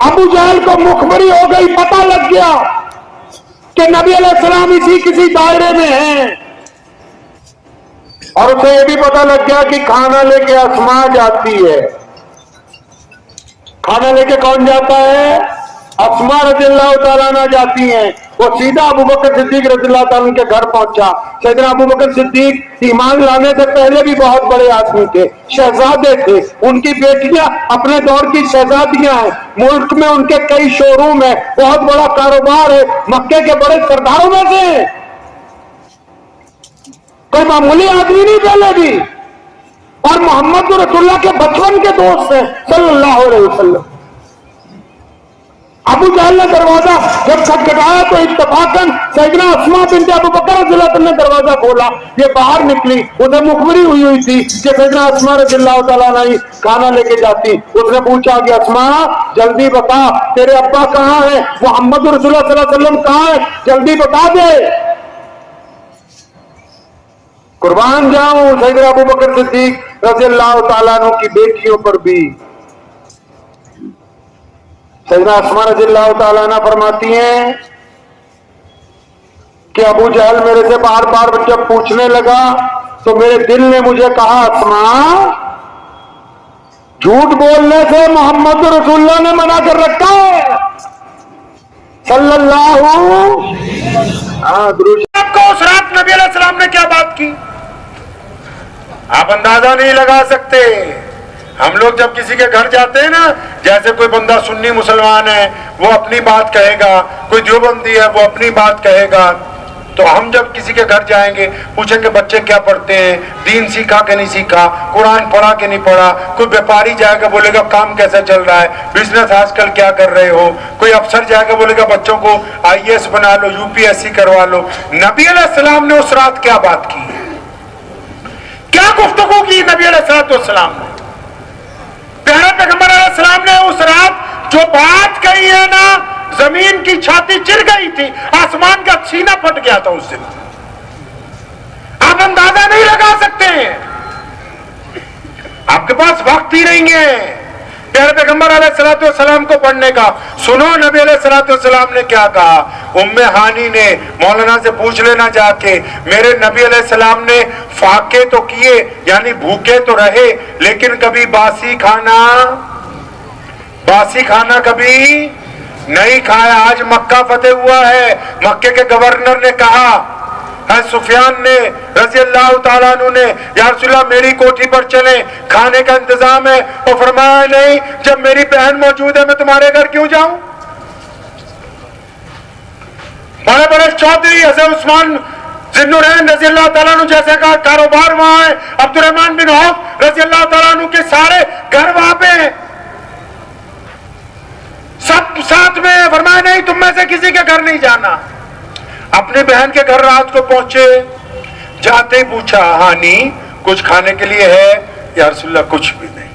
अबू जहल को मुखबरी हो गई, पता लग गया कि नबी अलैहिस्सलाम इसी किसी दायरे में हैं, और उसे यह भी पता लग गया कि खाना लेके अस्मा जाती है। खाना लेके कौन जाता है? अस्मा रज़ियल्लाहु ताला अन्हा जाती हैं। वो सीधा अबू बकर सिद्दीक रज़ियल्लाहु ताला अन्हु के घर पहुंचा। सैयदना अबू बकर सिद्दीक ईमान लाने से पहले भी बहुत बड़े आदमी थे, शहजादे थे, उनकी बेटियां अपने दौर की शहजादियां हैं, मुल्क में उनके कई शोरूम है, बहुत बड़ा कारोबार है, मक्के के बड़े सरदारों में से कोई मामूली आदमी नहीं पहले भी, और मोहम्मद रसूलुल्लाह के बचपन के दोस्त हैं सल्लल्लाहु अलैहि वसल्लम। अबू जहल ने दरवाजा जब खटखटाया तो इत्तफाकन सैयदना अस्मा बिन्त अबू बकर रज़ियल्लाहु ताला ने दरवाजा खोला। ये बाहर निकली, उसे मुखबरी हुई थी कि सैयदना अस्मा रज़ियल्लाहु ताला अन्हा खाना लेके जाती। उसने पूछा कि अस्मा जल्दी बता तेरे अब्बा कहाँ है, मोहम्मद रसूलुल्लाह सल्लल्लाहु अलैहि वसल्लम कहाँ है, जल्दी बता दे। कुर्बान जाऊं सैयदना अबू बकर सिद्दीक रज़ियल्लाहु ताला अन्हु की बेटियों पर भी। सैयदना अस्मा रज़ियल्लाहु ताला अन्हा फरमाती हैं कि अबू जहल मेरे से बार बार जब पूछने लगा तो मेरे दिल ने मुझे कहा अस्मा झूठ बोलने से मोहम्मद रसूलुल्लाह ने मना कर रखा है सल्लल्लाहु। आपको उस रात नबी अलैहिस्सलाम ने क्या बात की आप अंदाजा नहीं लगा सकते। हम लोग जब किसी के घर जाते हैं ना, जैसे कोई बंदा सुन्नी मुसलमान है वो अपनी बात कहेगा, कोई देवबंदी है वो अपनी बात कहेगा, तो हम जब किसी के घर जाएंगे पूछेंगे बच्चे क्या पढ़ते हैं, दीन सीखा कि नहीं सीखा, कुरान पढ़ा कि नहीं पढ़ा। कोई व्यापारी जाएगा बोलेगा काम कैसा चल रहा है, बिजनेस आजकल क्या कर रहे हो। कोई अफसर जाएगा बोलेगा बच्चों को IAS बना लो, UPSC करवा लो। नबी अलैहिस्सलाम ने उस रात क्या बात की, क्या गुफ्तगू की नबी अलैहिस्सलाम ने? पैगंबर अलैहिस्सलाम ने उस रात जो बात कही है ना, जमीन की छाती चिर गई थी, आसमान का सीना फट गया था उस दिन। आप अंदाजा नहीं लगा सकते हैं, आपके पास वक्त ही नहीं है प्यारे पैगंबर अलैहिस्सलाम को पढ़ने का। सुनो नबी अलैहिस्सलाम ने क्या कहा। उम्मे हानी ने मौलाना से पूछ लेना जाके, मेरे नबी अलैहिस्सलाम ने फाके तो किए, यानी भूखे तो रहे, लेकिन कभी बासी खाना कभी नहीं खाया। आज मक्का फतेह हुआ है, मक्के के गवर्नर ने कहा, सुफियान ने रज़ी अल्लाह ताला अन्हु ने, या रसूलल्लाह मेरी कोठी पर चले, खाने का इंतजाम है। और फरमाया नहीं, जब मेरी बहन मौजूद है मैं तुम्हारे घर क्यों जाऊं। बड़े बड़े चौधरी हज़रत उस्मान ज़िन्नुरैन रज़ी अल्लाह ताला अन्हु जैसे का कारोबार वहां है, अब्दुर्रहमान बिन औफ रज़ी अल्लाह ताला अन्हु के सारे घर वहां पे हैं, सब साथ में। फरमाया नहीं, तुम में से किसी के घर नहीं जाना। अपने बहन के घर रात को पहुंचे, जाते ही पूछा, हानी कुछ खाने के लिए है? या रसूलल्लाह कुछ भी नहीं,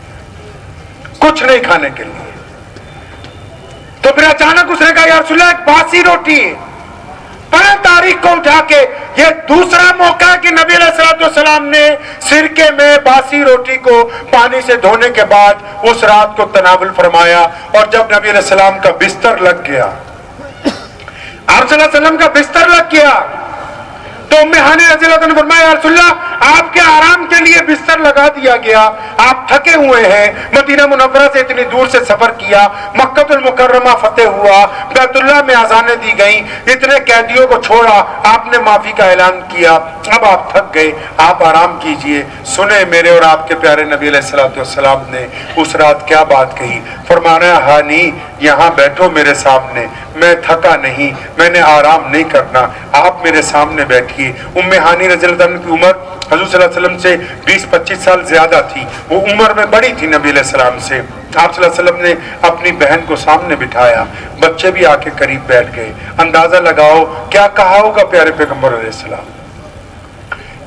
कुछ नहीं खाने के लिए। तो फिर अचानक उसने कहा, या रसूलल्लाह एक बासी रोटी। 5 तारीख को उठा के, ये दूसरा मौका है कि नबी अलैहिस्सलाम ने सिरके में बासी रोटी को पानी से धोने के बाद उस रात को तनावुल फरमाया। और जब नबी अलैहिस्सलाम का बिस्तर लग गया, आप सल्लल्लाहु अलैहि वसल्लम का बिस्तर लग गया, तो उम्मे हानी रज़ी अल्लाह ने फरमाया, या रसूलल्लाह आपके आराम के लिए बिस्तर लगा दिया गया, आप थके हुए हैं, मदीना मुनव्वरा से इतनी दूर से सफर किया, मक्कतुल मुकर्रमा फतेह हुआ, बैतुल्लाह में अज़ानें दी गई, इतने कैदियों को छोड़ा, आपने माफी का ऐलान किया, अब आप थक गए, आप आराम कीजिए। सुने मेरे और आपके प्यारे नबी अलैहिस्सलाम ने उस रात क्या बात कही। फरमाया, हानी यहाँ बैठो मेरे सामने, मैं थका नहीं, मैंने आराम नहीं करना, आप मेरे सामने बैठिए। उम्मे हानी रज़ी अल्लाह अन्हा की उम्र हुज़ूर सल्लल्लाहु अलैहि वसल्लम से 20-25 साल ज्यादा थी, वो उम्र में बड़ी थी नबी अलैहिस्सलाम से। आप सल्लल्लाहु अलैहि वसल्लम ने अपनी बहन को सामने बिठाया, बच्चे भी आके करीब बैठ गए। अंदाजा लगाओ क्या कहा होगा प्यारे पैगंबर अलैहिस्सलाम,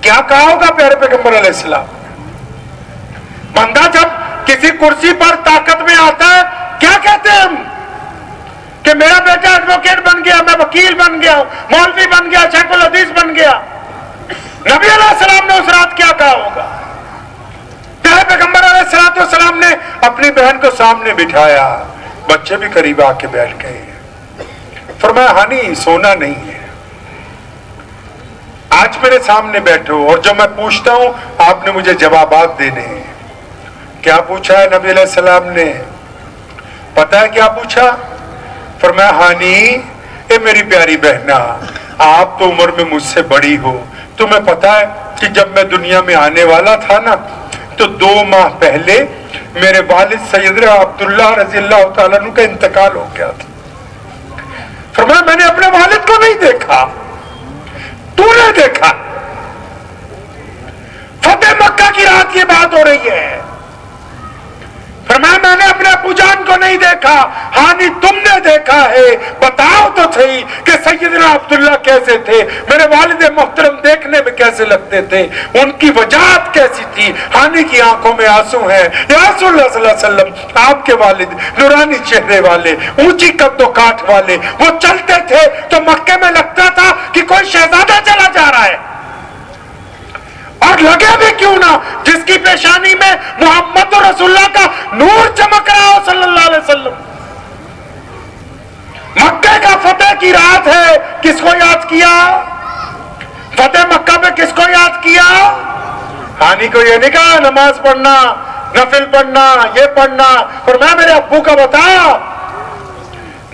क्या कहा होगा प्यारे पैगंबर अलैहिस्सलाम। बंदा जब किसी कुर्सी पर ताकत में आता है, क्या कहते हैं हम कि मेरा बेटा एडवोकेट बन गया, मैं वकील बन गया, मौलवी बन गया, शेखुल हदीस बन गया। नबी अलैहिस्सलाम ने उस रात क्या कहा होगा। प्यारे पैगंबर अलैहिस्सलाम ने अपनी बहन को सामने बिठाया, बच्चे भी करीब आके बैठ गए। फरमाया, हानी सोना नहीं है, आज मेरे सामने बैठो, और जो मैं पूछता हूं आपने मुझे जवाबात देने हैं। क्या पूछा है नबी अलैहिस्सलाम ने, पता है क्या पूछा। फरमाया, हानी ए मेरी प्यारी बहना, आप तो उम्र में मुझसे बड़ी हो, तुम्हें पता है कि जब मैं दुनिया में आने वाला था ना, तो 2 माह पहले मेरे वालिद सैयदना अब्दुल्लाह रज़ी अल्लाह ताला अन्हु का इंतकाल हो गया था। फरमाया, मैंने अपने वालिद को नहीं देखा, तूने देखा। फतेह मक्का की रात ये बात हो रही है। फरमाया, मैंने अपने अब्बू जान को नहीं देखा, हानी तुमने देखा है, बताओ तो सही कि सैयदना अब्दुल्लाह कैसे थे, मेरे वालिद मोहतरम देखने में कैसे लगते थे, उनकी वजाहत कैसी थी। हानी की आंखों में आंसू हैं। या रसूलुल्लाह सल्लल्लाहु अलैहि वसल्लम, आपके वालिद नूरानी चेहरे वाले, ऊंची कद्दो काठ वाले, वो चलते थे तो मक्के में लगता था कि कोई शहजादा चला जा रहा है, और लगे भी क्यों ना, जिसकी पेशानी में मोहम्मद रसूलुल्लाह का नूर चमक रहा हो सल्लल्लाहु अलैहि वसल्लम। मक्के का फतेह की रात है, किसको याद किया। फतेह मक्का पे किसको याद किया। हानी को ये नहीं कहा नमाज पढ़ना, नफिल पढ़ना, ये पढ़ना, और मैं मेरे अब्बू का बताया।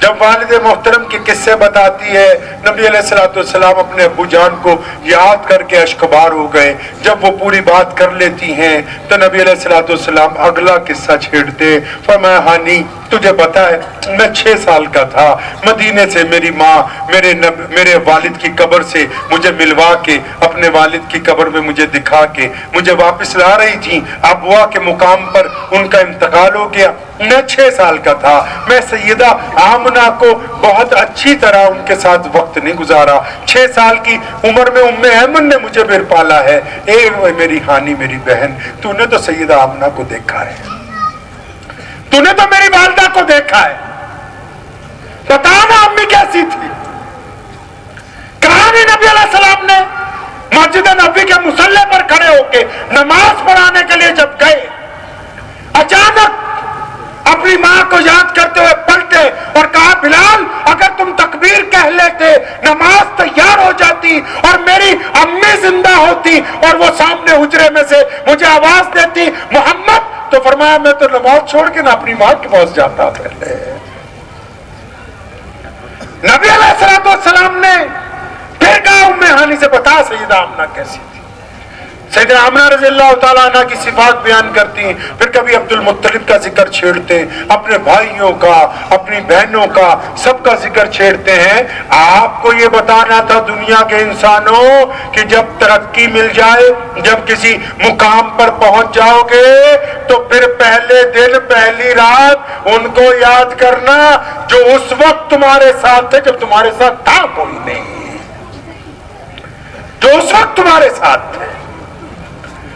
जब वालिद मोहतरम के किस्से बताती है, नबी अलैहिस्सलाम अपने अब्बू जान को याद करके अश्कबार हो गए। जब वो पूरी बात कर लेती हैं तो नबी अलैहिस्सलाम अगला किस्सा छेड़ते। फरमाया, हानी तुझे पता है मैं 6 साल का था, मदीने से मेरी माँ मेरे वालिद की कब्र से मुझे मिलवा के, अपने वालिद की कब्र में मुझे दिखा के मुझे वापस ला रही थी। अबुआ के मुकाम पर उनका इंतकाल हो गया। मैं 6 साल का था। मैं सैयदा आमना को बहुत अच्छी तरह उनके साथ वक्त नहीं गुजारा। 6 साल की उम्र में उम्मे अहमद ने मुझे फिर पाला है। ए मेरी हानी, मेरी बहन, तूने तो सैयदा आमना को देखा है। तूने तो मेरी वालदा को देखा है, बता ना अम्मी कैसी थी। कहा नहीं नबी अलैहिस्सलाम ने मस्जिद नबी के मुसल्ले पर खड़े होके नमाज पढ़ाने के लिए जब गए, अचानक अपनी मां को याद करते हुए पलटे और कहा, बिलाल अगर तुम तकबीर कह लेते नमाज तैयार हो जाती और मेरी अम्मी जिंदा होती और वो सामने हुजरे में से मुझे आवाज देती मोहम्मद, तो फरमाया मैं तो नमाज छोड़ के ना अपनी मां के पास जाता। पहले नबी अलैहिस्सलाम ने फिर कहा उम्मे हानी से, बता सैयदा आमना कैसी थी। सैयदा आमना रज़ियल्लाहु ताला अन्हा की सिफात बयान करती हैं, फिर कभी अब्दुल मुत्तलिब का जिक्र छेड़ते हैं, अपने भाइयों का, अपनी बहनों का, सबका जिक्र छेड़ते हैं। आपको ये बताना था दुनिया के इंसानों कि जब तरक्की मिल जाए, जब किसी मुकाम पर पहुंच जाओगे तो फिर पहले दिन पहली रात उनको याद करना जो उस वक्त तुम्हारे साथ थे जब तुम्हारे साथ था कोई नहीं, जो उस वक्त तुम्हारे साथ थे।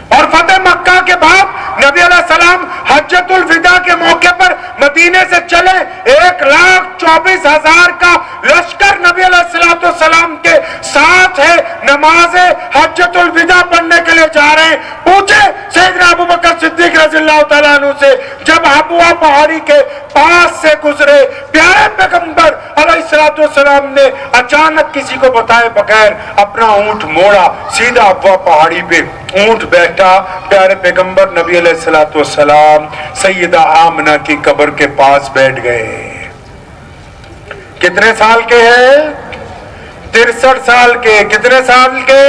और फतेह मक्का के बाद नबी अलैहिस्सलाम हज्जतुल विदा के मौके पर मदीने से चले, 1,24,000 का लश्कर नबी अलैहिस्सलाम के साथ है, नमाज हज्जतुल विदा पढ़ने के लिए जा रहे हैं। पूछे सैयदना अबू बकर सिद्दीक रज़ियल्लाहु ताला अन्हु से, जब अबुआ पहाड़ी के पास से गुजरे प्यारे पैगंबर अलैहिस्सलाम ने अचानक किसी को बताए बगैर अपना ऊंट मोड़ा, सीधा अबुआ पहाड़ी पे ऊंट बैठा, प्यारे पैगंबर नबी अलैहिस्सलाम सैयदा आमना की कब्र के पास बैठ गए। कितने साल के हैं? 63 साल के। कितने साल के?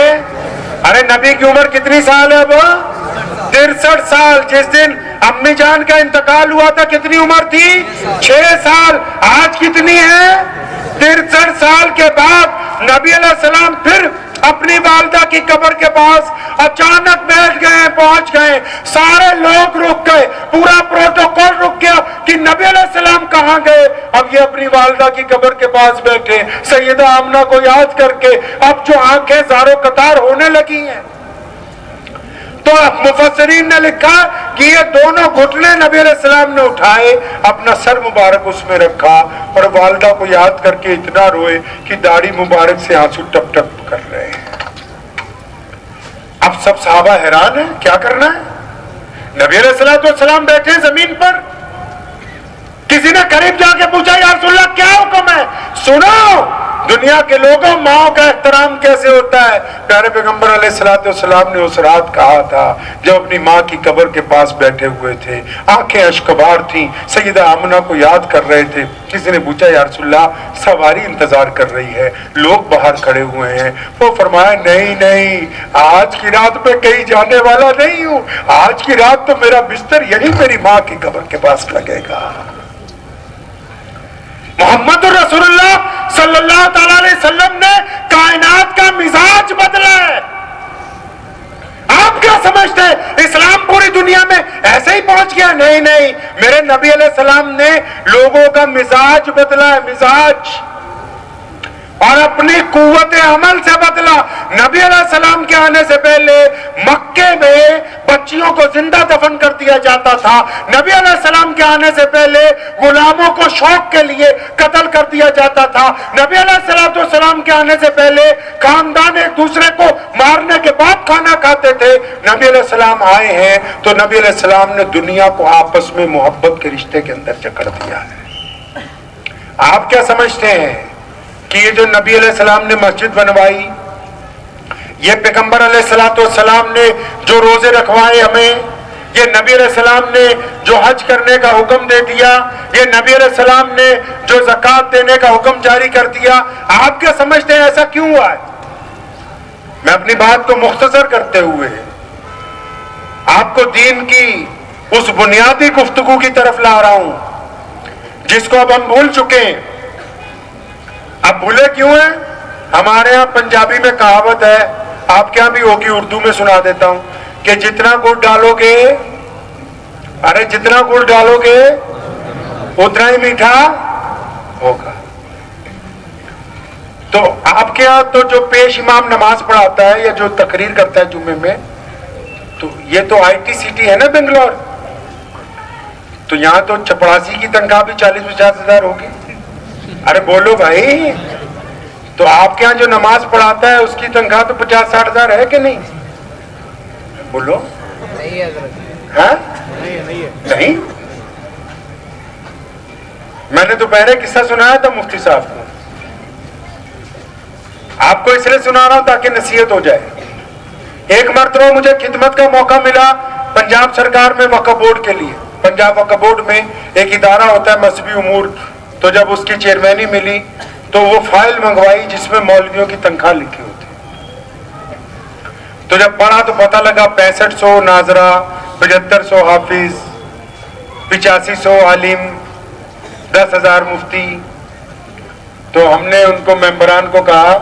अरे नबी की उम्र कितनी साल है अब? 63 साल। जिस दिन अम्मी जान का इंतकाल हुआ था कितनी उम्र थी? 6 साल। आज कितनी है? 63 साल के बाद नबी अलैहिस्सलाम फिर अपनी वालदा की कब्र के पास अचानक बैठ गए, पहुंच गए, सारे लोग रुक गए, पूरा प्रोटोकॉल रुक गया कि नबी अलैहिस्सलाम कहां गए। अब ये अपनी वालदा की कब्र के पास बैठे, सैयदा आमना को याद करके अब जो आंखें ज़ारो कतार होने लगी हैं। तो मुफस्सिरीन ने लिखा कि ये दोनों घुटने नबी अलैहिस्सलाम ने उठाए, अपना सर मुबारक उसमें रखा और वालदा को याद करके इतना रोए कि दाढ़ी मुबारक से आंसू टप टप कर रहे हैं। अब सब सहाबा हैरान है, क्या करना है। नबी अलैहिस्सलाम बैठे जमीन पर, किसी ने करीब जाके पूछा, या रसूलल्लाह क्या हुक्म है? सुनो दुनिया के लोगों, माओ का एहतराम कैसे होता है। प्यारे पैगंबर अलैहिस्सलाम ने उस रात कहा था जब अपनी माँ की कब्र के पास बैठे हुए थे, आंखें अश्कबार थी, सैयदा आमना को याद कर रहे थे। किसी ने पूछा, या रसूलल्लाह सवारी इंतजार कर रही है, लोग बाहर खड़े हुए हैं। वो फरमाया, नहीं नहीं, आज की रात में कहीं जाने वाला नहीं हूं, आज की रात तो मेरा बिस्तर यही मेरी माँ की कब्र के पास लगेगा। मोहम्मद रसूलुल्लाह सल्लल्लाहु अलैहि वसल्लम ने कायनात का मिजाज बदला है। आप क्या समझते हैं इस्लाम पूरी दुनिया में ऐसे ही पहुंच गया? नहीं नहीं, मेरे नबी अलैहिस्सलाम ने लोगों का मिजाज बदला है, मिजाज, और अपनी कुव्वत अमल से बदला। नबी अलैहिस्सलाम के आने से पहले मक्के में बच्चियों को जिंदा दफन कर दिया जाता था। नबी अलैहिस्सलाम के आने से पहले गुलामों को शौक के लिए कत्ल कर दिया जाता था। नबी अलैहिस्सलाम के आने से पहले खानदान एक दूसरे को मारने के बाद खाना खाते थे। नबी अलैहिस्सलाम आए हैं तो नबी अलैहिस्सलाम ने दुनिया को आपस में मोहब्बत के रिश्ते के अंदर जकड़ दिया है। आप क्या समझते हैं कि ये जो नबी अलैहिस्सलाम ने मस्जिद बनवाई, ये पैगंबर अलैहिस्सलाम ने जो रोजे रखवाए हमें, ये नबी अलैहिस्सलाम ने जो हज करने का हुक्म दे दिया, ये नबी अलैहिस्सलाम ने जो ज़कात देने का हुक्म जारी कर दिया, आप क्या समझते हैं ऐसा क्यों हुआ है? मैं अपनी बात को मुख्तसर करते हुए आपको दीन की उस बुनियादी गुफ्तगू की तरफ ला रहा हूं जिसको अब हम भूल चुके हैं। अब भूले क्यों हैं? हमारे यहाँ पंजाबी में कहावत है, आपके यहाँ भी होगी, उर्दू में सुना देता हूं, कि जितना गुड़ डालोगे, अरे जितना गुड़ डालोगे उतना ही मीठा होगा। तो आपके यहाँ तो जो पेश इमाम नमाज पढ़ाता है या जो तकरीर करता है जुम्मे में, तो ये तो ITCT है ना बेंगलोर, तो यहाँ तो चपरासी की तनख्वाह भी 40-50 हजार होगी। अरे बोलो भाई, तो आपके यहाँ जो नमाज पढ़ाता है उसकी तनख्वाह तो 50-60 हजार है कि नहीं? बोलो। नहीं है हाँ? नहीं है। नहीं। मैंने तो पहले किस्सा सुनाया था मुफ्ती साहब को, आपको इसलिए सुना रहा हूं ताकि नसीहत हो जाए। एक मरतबा मुझे खिदमत का मौका मिला पंजाब सरकार में वक्फ बोर्ड के लिए। पंजाब वक्फ बोर्ड में एक इदारा होता है मजहबी उमूर, तो जब उसकी चेयरमैनी मिली तो वो फाइल मंगवाई जिसमें मौलवियों की तनख्वाह लिखी होती। तो जब पढ़ा तो पता लगा 6500 नाजरा, 7500 हाफिज, 8500 आलिम, 10,000 मुफ्ती। तो हमने उनको मेंबरान को कहा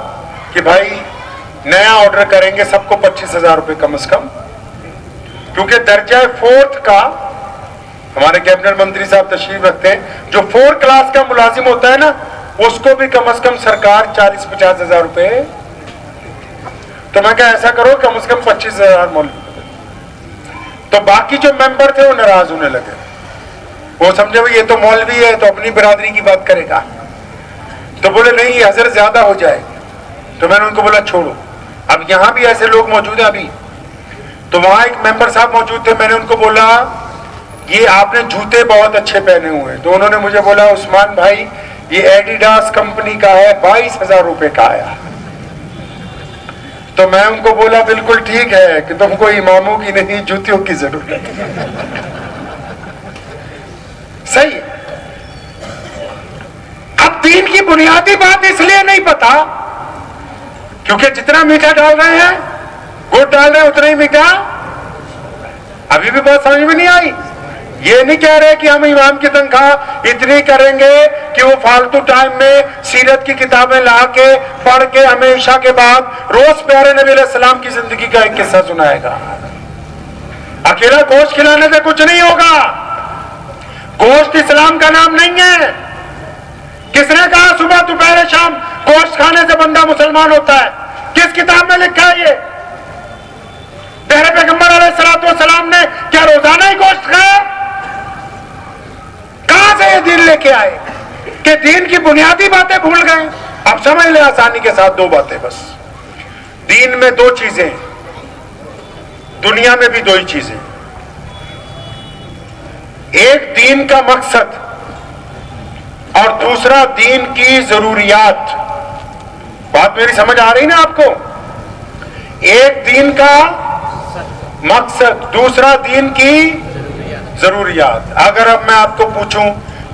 कि भाई नया ऑर्डर करेंगे सबको 25,000 रुपए कम से कम, क्योंकि दर्जा 4th का हमारे कैबिनेट मंत्री साहब तशरीफ रखते हैं, जो 4 क्लास का मुलाजिम होता है ना उसको भी कम से कम सरकार 40-50 हजार रुपए। तो मैं क्या ऐसा करो कम से कम 25,000 मौलवी। तो बाकी जो मेंबर थे वो नाराज होने लगे, वो समझे भाई ये तो मौलवी है तो अपनी बिरादरी की बात करेगा, तो बोले नहीं ये हजर ज्यादा हो जाएगी। तो मैंने उनको बोला छोड़ो, अब यहां भी ऐसे लोग मौजूद हैं अभी। तो वहां एक मेंबर साहब मौजूद थे, मैंने उनको बोला ये आपने जूते बहुत अच्छे पहने हुए हैं। तो उन्होंने मुझे बोला उस्मान भाई ये एडिडास कंपनी का है, 22,000 रुपए का आया। तो मैं उनको बोला बिल्कुल ठीक है कि तुमको इमामों की नहीं जूतियों की जरूरत है। सही है। अब दीन की बुनियादी बात इसलिए नहीं पता क्योंकि जितना मीठा डाल रहे हैं, गुड़ डाल रहे हैं, उतना ही मीठा अभी भी बात समझ में नहीं आई। ये नहीं कह रहे कि हम इमाम की तनख्वाह इतनी करेंगे कि वो फालतू टाइम में सीरत की किताबें ला के पढ़ के हमेशा के बाद रोज प्यारे नबी अलैहि सलाम की जिंदगी का एक किस्सा सुनाएगा। अकेला गोश्त खिलाने से कुछ नहीं होगा। गोश्त इस्लाम का नाम नहीं है। किसने कहा सुबह दोपहर शाम गोश्त खाने से बंदा मुसलमान होता है? किस किताब में लिखा है ये? प्यारे पैगंबर अलैहिस्सलाम ने क्या रोजाना ही गोश्त खाया? कहां से ये दीन लेके आए कि दीन की बुनियादी बातें भूल गए? अब समझ ले आसानी के साथ 2 बातें बस। दीन में 2 चीजें, दुनिया में भी 2 ही चीजें। एक दीन का मकसद और दूसरा दीन की जरूरियात। बात मेरी समझ आ रही ना आपको? एक दीन का मकसद, दूसरा दीन की जरूरियात। अगर अब मैं आपको पूछूं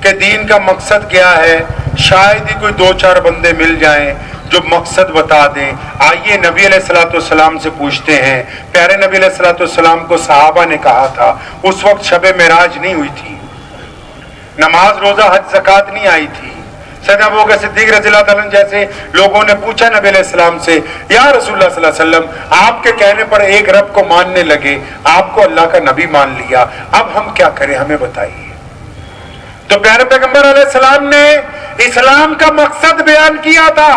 कि दीन का मकसद क्या है, शायद ही कोई 2-4 बंदे मिल जाएं जो मकसद बता दें। आइए नबी अलैहिस्सलाम से पूछते हैं। प्यारे नबी अलैहिस्सलाम को सहाबा ने कहा था, उस वक्त शब मेराज नहीं हुई थी, नमाज रोजा हज ज़कात नहीं आई थी। सैयदना अबू बकर सिद्दीक रज़ियल्लाहु ताला अन्हु जैसे लोगों ने पूछा नबी अलैहिस्सलाम से, या रसूलुल्लाह सल्लल्लाहु अलैहि वसल्लम आपके कहने पर एक रब को मानने लगे, आपको अल्लाह का नबी मान लिया, अब हम क्या करें, हमें बताइए। तो प्यारे पैगंबर अलैहिस्सलाम ने इस्लाम का मकसद बयान किया था,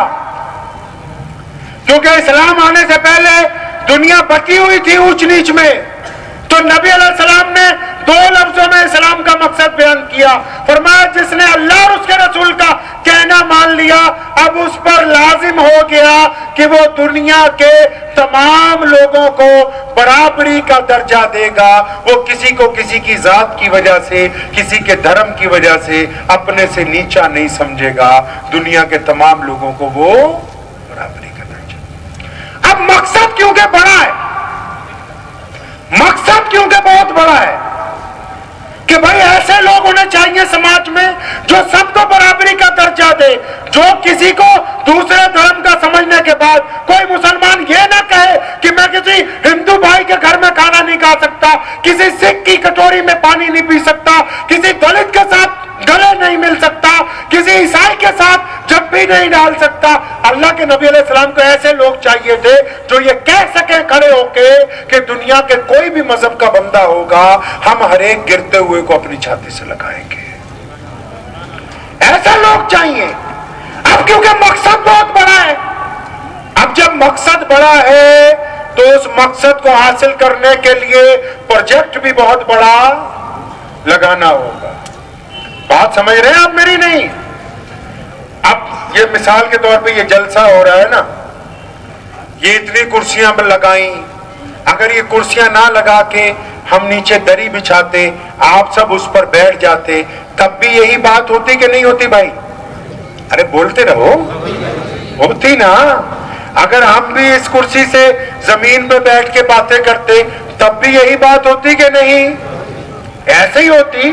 क्योंकि इस्लाम आने से पहले दुनिया बटी हुई थी ऊंच नीच में। तो नबी अलैहिस्सलाम ने 2 लफ्जों में इस्लाम का मकसद बयान किया। फरमाया जिसने अल्लाह और उसके रसूल का कहना मान लिया, अब उस पर लाजिम हो गया कि वो दुनिया के तमाम लोगों को बराबरी का दर्जा देगा। वो किसी को किसी की जात की वजह से, किसी के धर्म की वजह से अपने से नीचा नहीं समझेगा। दुनिया के तमाम लोगों को वो बराबरी का दर्जा। अब मकसद क्योंकि बड़ा है, मकसद क्योंकि बहुत बड़ा है कि भाई ऐसे लोग होने चाहिए समाज में जो सबको बराबरी का दर्जा दे, जो किसी को दूसरे धर्म का समझने के बाद कोई मुसलमान ये ना कहे कि मैं किसी हिंदू भाई के घर में खाना नहीं खा सकता, किसी सिख की कटोरी में पानी नहीं पी सकता, किसी दलित के साथ गले नहीं मिल सकता, किसी ईसाई के साथ जब भी नहीं डाल सकता। अल्लाह के नबी अलैहिस्सलाम को ऐसे लोग चाहिए थे जो ये कह सके खड़े होके कि दुनिया के कोई भी मजहब का बंदा होगा, हम हर एक गिरते हुए को अपनी छाती से लगाएंगे। ऐसे लोग चाहिए। अब क्योंकि मकसद बहुत बड़ा है, अब जब मकसद बड़ा है तो उस मकसद को हासिल करने के लिए प्रोजेक्ट भी बहुत बड़ा लगाना होगा। बात समझ रहे हैं आप मेरी? नहीं। अब ये मिसाल के तौर पे ये जलसा हो रहा है ना, ये इतनी कुर्सियां लगाई, अगर ये कुर्सियां ना लगा के हम नीचे दरी बिछाते, आप सब उस पर बैठ जाते, तब भी यही बात होती कि नहीं होती भाई? अरे बोलते रहो, होती ना। अगर हम भी इस कुर्सी से जमीन पे बैठ के बातें करते, तब भी यही बात होती कि नहीं? ऐसे ही होती।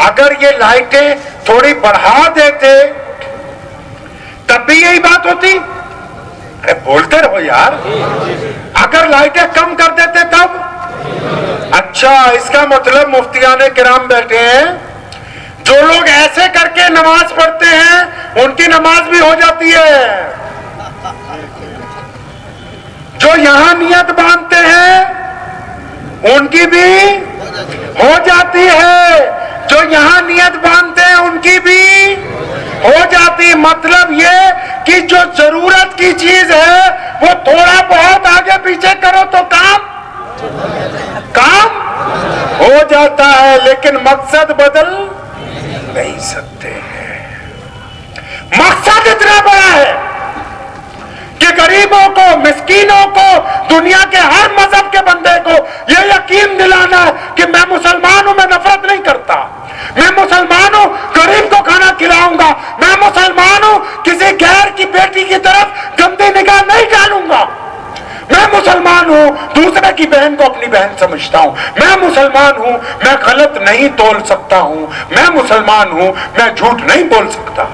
अगर ये लाइटें थोड़ी बढ़ा देते, तब भी यही बात होती। अरे बोलते रहो यार। अगर लाइटें कम कर देते तब? अच्छा, इसका मतलब मुफ्तियाने किराम बैठे हैं, जो लोग ऐसे करके नमाज पढ़ते हैं उनकी नमाज भी हो जाती है, जो यहां नियत बांधते हैं उनकी भी हो जाती है, जो यहां नियत बांधते हैं उनकी भी हो जाती। मतलब ये कि जो जरूरत की चीज है वो थोड़ा बहुत आगे पीछे करो तो काम हो जाता है, लेकिन मकसद बदल नहीं सकते हैं। मकसद इतना बड़ा है कि गरीबों को, मिस्कीनों को, दुनिया के हर मजहब के बंदे को यह यकीन दिलाना है कि मैं मुसलमान हूं, मैं नफरत नहीं करता, मैं मुसलमान हूं, गरीब को खाना खिलाऊंगा, मैं मुसलमान हूं, किसी गैर की बेटी की तरफ गंदी निगाह नहीं डालूंगा, मैं मुसलमान हूं, दूसरे की बहन को अपनी बहन समझता हूं, मैं मुसलमान हूं, मैं गलत नहीं तोल सकता हूं, मैं मुसलमान हूं, मैं झूठ नहीं बोल सकता।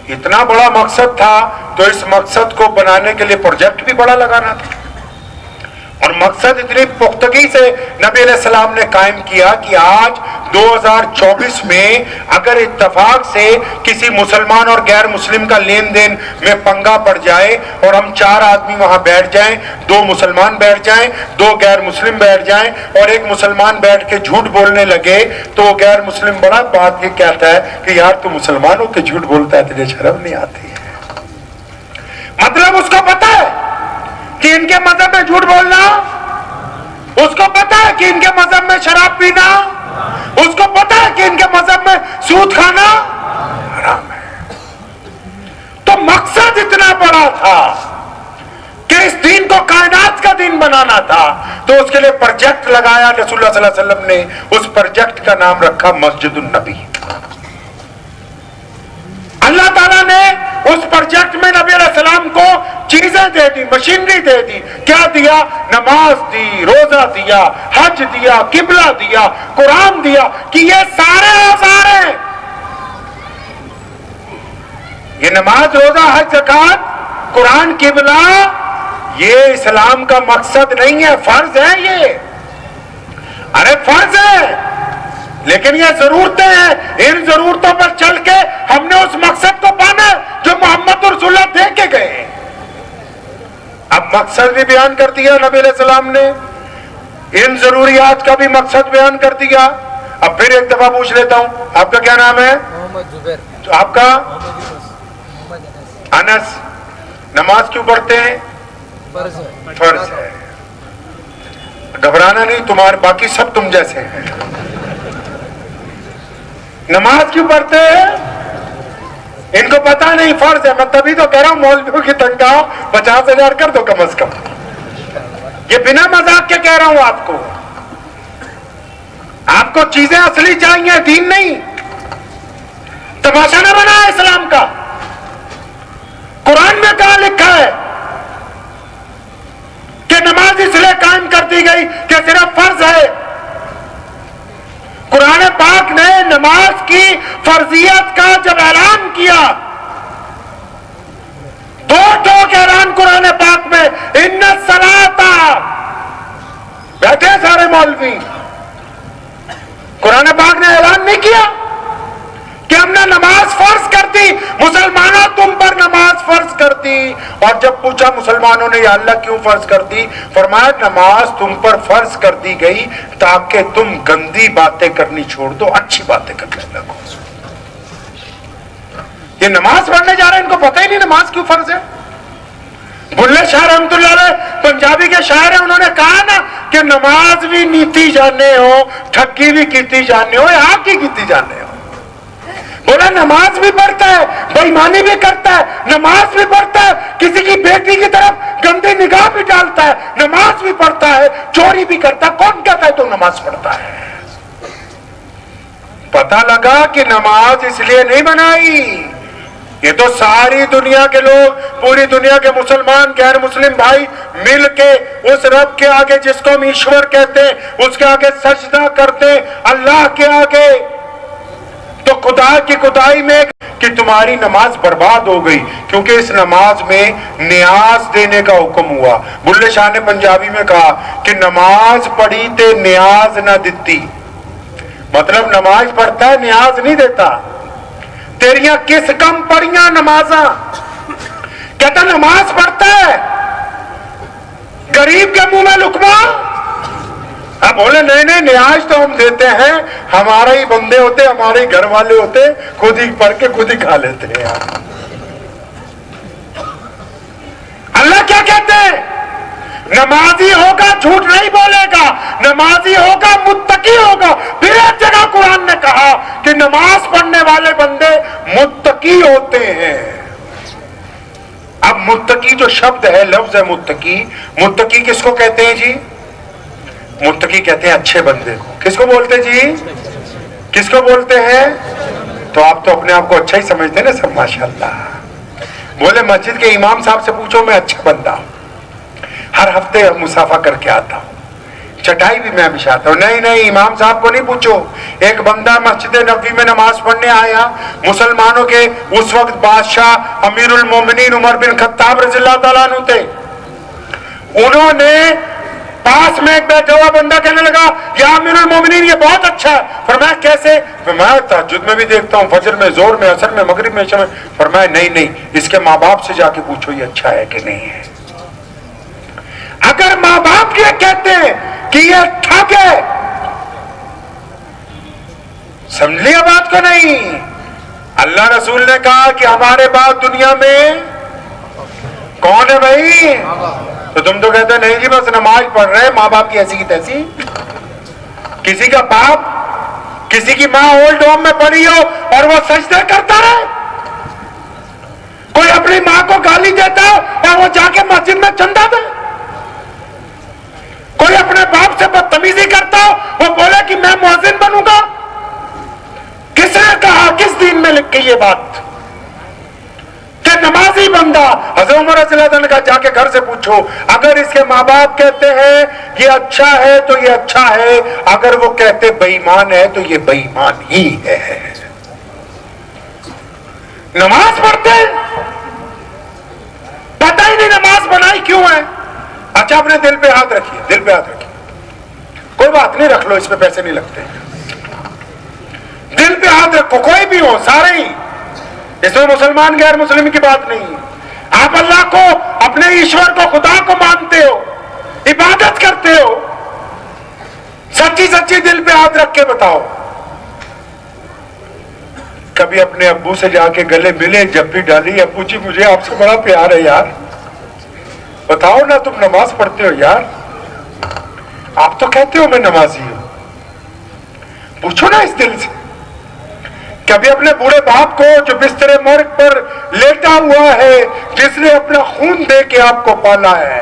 इतना बड़ा मकसद था, तो इस मकसद को बनाने के लिए प्रोजेक्ट भी बड़ा लगाना था, और मकसद इतनी पुख्तगी से नबी अलैहिस्सलाम ने कायम किया कि आज 2024 में अगर इत्तफाक से किसी मुसलमान और गैर मुस्लिम का लेन देन में पंगा पड़ जाए और हम 4 आदमी वहां बैठ जाएं, 2 मुसलमान बैठ जाएं, 2 गैर मुस्लिम बैठ जाएं, और एक मुसलमान बैठ के झूठ बोलने लगे, तो वो गैर मुस्लिम बड़ा बात ये कहता है कि यार तू मुसलमान हो के झूठ बोलता है, तुझे शर्म नहीं आती है। मतलब उसको पता है कि इनके मजहब में झूठ बोलना, उसको पता है कि इनके मजहब में शराब पीना, उसको पता है कि इनके मजहब में सूद खाना हराम है। तो मकसद इतना बड़ा था कि इस दिन को कायनात का दिन बनाना था, तो उसके लिए प्रोजेक्ट लगाया रसूलुल्लाह सल्लल्लाहु अलैहि वसल्लम ने। उस प्रोजेक्ट का नाम रखा मस्जिदुन नबी। अल्लाह ताला ने उस प्रोजेक्ट में नबी अलैहिस्सलाम को चीजें दे दी, मशीनरी दे दी। क्या दिया? नमाज दी, रोजा दिया, हज दिया, किबला दिया, कुरान दिया, कि ये सारे औजार हैं। ये नमाज, रोजा, हज, ज़कात, कुरान, किबला, ये इस्लाम का मकसद नहीं है, फर्ज है ये। अरे फर्ज है, लेकिन ये जरूरतें हैं। इन जरूरतों पर चल के हमने उस मकसद को पाना जो मोहम्मद रसूलुल्लाह दे के गए। अब मकसद भी बयान कर दिया नबी अलैहिस्सलाम ने, इन जरूरियात का भी मकसद बयान कर दिया। अब फिर एक दफा पूछ लेता हूं, आपका क्या नाम है? मोहम्मद जुबैर। तो आपका? अनस। नमाज क्यों पढ़ते हैं? फर्ज है। घबराना नहीं, तुम्हारे बाकी सब तुम जैसे हैं। नमाज क्यों पढ़ते हैं? इनको पता नहीं फर्ज है। मैं तभी तो कह रहा हूं मौलवियों की तनख्वाह 50,000 कर दो कम से कम। ये बिना मजाक के कह रहा हूं आपको। आपको चीजें असली चाहिए, दीन नहीं। तमाशा ना बना है इस्लाम का। कुरान में कहां लिखा है कि नमाज इसलिए कायम कर दी गई कि सिर्फ फर्ज है? कुरान पाक ने नमाज की फर्जियत का जब ऐलान किया, 2 ठोक ऐलान कुरान पाक में, इन्ना सलाता, बैठे सारे मौलवी। कुरान पाक ने ऐलान नहीं किया कि हमने नमाज फर्ज कर दी, मुसलमानों तुम पर नमाज फर्ज कर दी। और जब पूछा मुसलमानों ने या अल्लाह क्यों फर्ज कर दी, फरमाया नमाज तुम पर फर्ज कर दी गई ताकि तुम गंदी बातें करनी छोड़ दो, अच्छी बातें करने लगो। ये नमाज पढ़ने जा रहे हैं, इनको पता ही नहीं नमाज क्यों फर्ज है। बुल्ले शाह रहमतुल्लाह अलैह पंजाबी के शायर है, उन्होंने कहा ना कि नमाज भी नीति जाने हो, ठगी भी कीती जाने हो, आप की कीती जाने हो। बोला नमाज भी पढ़ता है, बेईमानी भी करता है, नमाज भी पढ़ता है, किसी की बेटी की तरफ गंदी निगाह भी डालता है, नमाज भी पढ़ता है, चोरी भी करता है। कौन कहता है तो नमाज पढ़ता है? पता लगा कि नमाज इसलिए नहीं बनाई, ये तो सारी दुनिया के लोग, पूरी दुनिया के मुसलमान गैर मुस्लिम भाई मिल के उस रब के आगे जिसको हम ईश्वर कहते हैं उसके आगे सजदा करते, अल्लाह के आगे, तो खुदा की खुदाई में कि तुम्हारी नमाज बर्बाद हो गई, क्योंकि इस नमाज में न्याज देने का हुक्म हुआ। बुल्ले शाह ने पंजाबी में कहा कि नमाज पढ़ी ते न्याज ना दिती, मतलब नमाज पढ़ता है न्याज नहीं देता। तेरियां किस कम पढ़ियां नमाजा? कहता नमाज पढ़ता है, गरीब के मुंह में लुकमा। अब बोले नहीं नहीं, न्याज तो हम देते हैं, हमारे ही बंदे होते, हमारे ही घर वाले होते, खुद ही पढ़ के खुद ही खा लेते हैं यार। अल्लाह क्या कहते हैं? नमाजी होगा झूठ नहीं बोलेगा, नमाजी होगा मुत्तकी होगा। फिर एक जगह कुरान ने कहा कि नमाज पढ़ने वाले बंदे मुत्तकी होते हैं। अब मुत्तकी जो शब्द है, लफ्ज है मुत्तकी, मुत्तकी किसको कहते हैं जी? मुत्तकी कहते हैं अच्छे बंदे को। किसको बोलते जी? किसको बोलते हैं? तो आप तो अपने आप को अच्छा ही समझते हैं ना सब, माशाअल्लाह। बोले मस्जिद के इमाम साहब से पूछो, मैं अच्छा बंदा हूं, हर हफ्ते मुसाफा करके आता हूं, चटाई भी मैं बिछाता हूं। नहीं नहीं, इमाम साहब को नहीं पूछो। एक बंदा मस्जिद नबवी में नमाज पढ़ने आया, मुसलमानों के उस वक्त बादशाह अमीरुल मोमिनीन उमर बिन खत्ताब रज़ियल्लाहु ताला अन्हु थे। उन्होंने पास में एक बैठा हुआ बंदा कहने लगा, या अमीरुल मोमिनीन ये बहुत अच्छा है। फरमाया कैसे? फरमाया तहज्जुद में भी देखता हूँ, फजर में, जोर में, असर में, मगरिब में, इशा में। फरमाया नहीं नहीं, इसके माँ बाप से जाके पूछो ये अच्छा है कि नहीं है। अगर माँ बाप ये कहते हैं कि ये ठग है, समझ लिया बात को नहीं? अल्लाह रसूल ने कहा कि हमारे बाप दुनिया में कौन है भाई? तो तुम तो कहते नहीं जी बस नमाज पढ़ रहे हैं, माँ बाप की ऐसी की तैसी। किसी का बाप, किसी की माँ ओल्ड होम में पड़ी हो और वो सजदे करता है, कोई अपनी माँ को गाली देता हो और वो जाके मस्जिद में चंदा दे, कोई अपने बाप से बदतमीजी करता हो, वो बोले कि मैं मुअज्जिन बनूंगा। किसने कहा, किस दीन में लिख के ये बात कि नमाजी बंदा? हज़रत उमर रज़ियल्लाहु अन्हु का जाके घर से पूछो, अगर इसके माँ बाप कहते हैं ये अच्छा है तो ये अच्छा है, अगर वो कहते बेईमान है तो ये बेईमान ही है। नमाज पढ़ते पता ही नहीं नमाज बनाई क्यों है। अच्छा अपने दिल पे हाथ रखिए, दिल पे हाथ रखिए, कोई बात नहीं, रख लो, इसमें पैसे नहीं लगते। दिल पे हाथ रखो, कोई भी हो, सारे ही, इसमें मुसलमान गैर मुस्लिम की बात नहीं। आप अल्लाह को, अपने ईश्वर को, खुदा को मानते हो, इबादत करते हो, सच्ची सच्ची दिल पे हाथ रख के बताओ। कभी अपने अब्बू से जाके गले मिले, जप्पी डाली, अब्बू जी मुझे आपसे बड़ा प्यार है यार, बताओ ना तुम नमाज पढ़ते हो यार? आप तो कहते हो मैं नमाजी हूं, पूछो ना इस दिल से। कभी अपने बूढ़े बाप को जो बिस्तरे मर्ग पर लेटा हुआ है, जिसने अपना खून दे के आपको पाला है,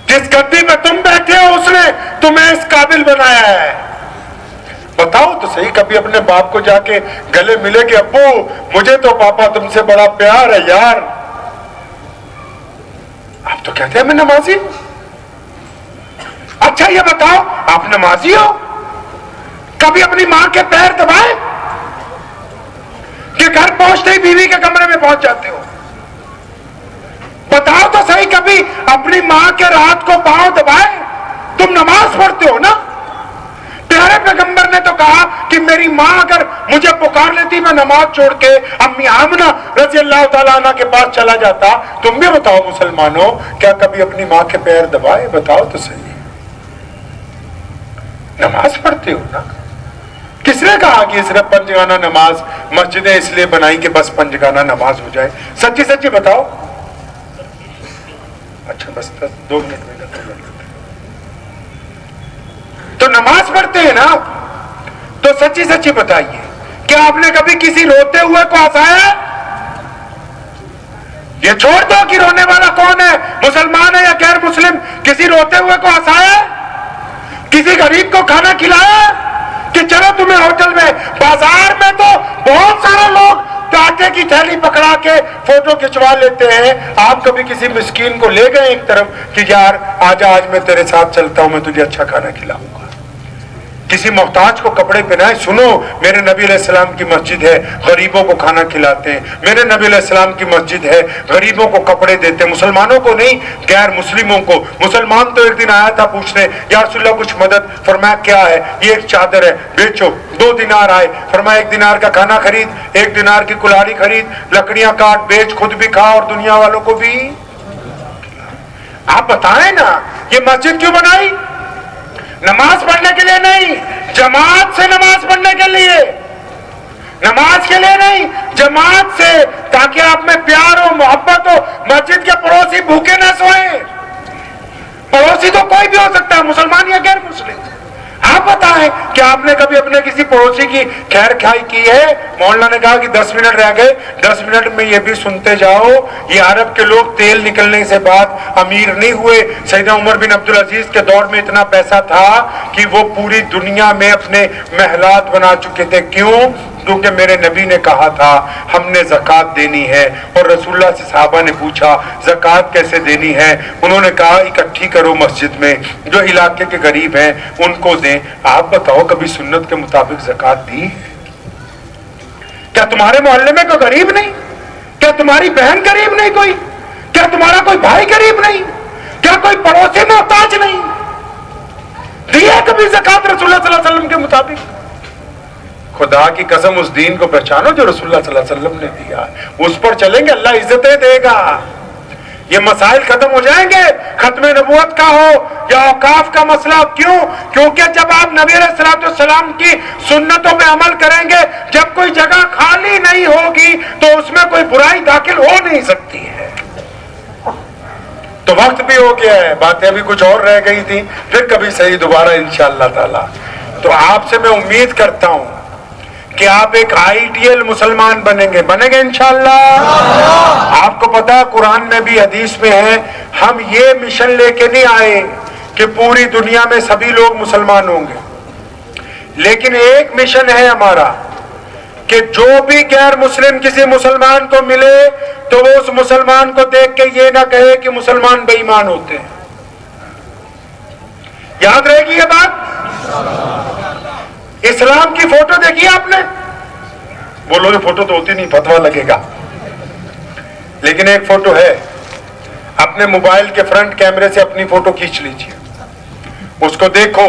जिस गद्दी में तुम बैठे हो उसने तुम्हें इस काबिल बनाया है, बताओ तो सही। कभी अपने बाप को जाके गले मिले कि अब्बू मुझे तो पापा तुमसे बड़ा प्यार है यार? आप तो कहते हैं मैं नमाजी। अच्छा ये बताओ आप नमाजी हो? कभी अपनी मां के पैर दबाए कि घर पहुंचते ही बीवी के कमरे में पहुंच जाते हो? बताओ तो सही, कभी अपनी मां के रात को पांव दबाए? तुम नमाज पढ़ते हो ना? प्यारे पैगंबर ने तो कहा कि मेरी मां अगर मुझे पुकार लेती मैं नमाज छोड़ के अम्मी आमना रज़ियल्लाहु ताला अन्हा के पास चला जाता। तुम भी बताओ मुसलमानों, क्या कभी अपनी मां के पैर दबाए? बताओ तो सही। नमाज पढ़ते हो ना? किसने कहा कि सिर्फ पंजगाना नमाज मस्जिदें इसलिए बनाई कि बस पंजगाना नमाज हो जाए? सच्ची सच्ची बताओ, अच्छा बस 2 मिनट में खत्म कर लेते हैं। तो नमाज पढ़ते हैं ना, तो सच्ची सच्ची बताइए, क्या आपने कभी किसी रोते हुए को हंसाया? ये छोड़ दो कि रोने वाला कौन है, मुसलमान है या गैर मुस्लिम, किसी रोते हुए को हंसाया? किसी गरीब को खाना खिलाया? कि चलो तुम्हें होटल में, बाजार में तो बहुत सारे लोग आटे की थैली पकड़ा के फोटो खिंचवा लेते हैं। आप कभी किसी मिस्कीन को ले गए एक तरफ कि यार आजा, आज मैं तेरे साथ चलता हूं, मैं तुझे अच्छा खाना खिलाऊंगा? किसी मोहताज को कपड़े पहनाए? सुनो, मेरे नबी अलैहिस्सलाम की मस्जिद है, गरीबों को खाना खिलाते हैं। मेरे नबी अलैहिस्सलाम की मस्जिद है, गरीबों को कपड़े देते हैं, मुसलमानों को नहीं, गैर मुस्लिमों को। मुसलमान तो एक दिन आया था पूछने, या रसूलल्लाह कुछ मदद। फरमाया क्या है? ये एक चादर है, बेचो। 2 दिनार आए। फरमाया 1 दिनार का खाना खरीद, 1 दिनार की कुल्हाड़ी खरीद, लकड़ियां काट, बेच, खुद भी खा और दुनिया वालों को भी। आप बताएं ना, ये मस्जिद क्यों बनाई? नमाज पढ़ने के लिए नहीं, जमात से नमाज पढ़ने के लिए, नमाज के लिए नहीं, जमात से, ताकि आप में प्यार हो, मोहब्बत हो। मस्जिद के पड़ोसी भूखे ना सोए। पड़ोसी तो कोई भी हो सकता है, मुसलमान या गैर मुस्लिम। आप बताएं कि आपने कभी अपने किसी पड़ोसी की खैर खाई की है? मौलाना ने कहा कि 10 मिनट रह गए, 10 मिनट में ये भी सुनते जाओ, ये अरब के लोग तेल निकलने से बाद अमीर नहीं हुए। सैयदना उमर बिन अब्दुल अजीज के दौर में इतना पैसा था कि वो पूरी दुनिया में अपने महलात बना चुके थे। क्यों? क्योंकि मेरे नबी ने कहा था हमने ज़कात देनी है। और रसूलुल्लाह से सहाबा ने पूछा ज़कात कैसे देनी है? उन्होंने कहा इकट्ठी करो मस्जिद में, जो इलाके के गरीब हैं उनको दें। आप बताओ कभी सुन्नत के मुताबिक ज़कात दी? क्या तुम्हारे मोहल्ले में कोई गरीब नहीं? क्या तुम्हारी बहन गरीब नहीं? कोई क्या तुम्हारा कोई भाई गरीब नहीं? क्या कोई पड़ोसी मोहताज नहीं? दिया कभी ज़कात रसूलुल्लाह सल्लल्लाहु अलैहि वसल्लम के मुताबिक? खुदा की कसम, उस दीन को पहचानो जो रसूलुल्लाह सल्लल्लाहु अलैहि वसल्लम ने दिया, उस पर चलेंगे, अल्लाह इज्जतें देगा। ये मसाइल खत्म हो जाएंगे, खत्म नबूवत का हो या औकाफ का मसला। क्यों? क्योंकि जब आप नबी अलैहिस्सलाम की सुन्नतों में अमल करेंगे, जब कोई जगह खाली नहीं होगी तो उसमें कोई बुराई दाखिल हो नहीं सकती है। तो वक्त भी हो गया है, बातें अभी कुछ और रह गई थी, फिर कभी सही दोबारा इंशाअल्लाह ताला। तो आपसे मैं उम्मीद करता हूं कि आप एक आइडियल मुसलमान बनेंगे इंशाअल्लाह। आपको पता है कुरान में भी हदीस में है, हम ये मिशन लेके नहीं आए कि पूरी दुनिया में सभी लोग मुसलमान होंगे, लेकिन एक मिशन है हमारा कि जो भी गैर मुस्लिम किसी मुसलमान को मिले तो वो उस मुसलमान को देख के ये ना कहे कि मुसलमान बेईमान होते हैं। याद रहेगी ये बात? इस्लाम की फोटो देखी आपने? बोलोगे फोटो तो होती नहीं, फतवा लगेगा, लेकिन एक फोटो है। अपने मोबाइल के फ्रंट कैमरे से अपनी फोटो खींच लीजिए, उसको देखो।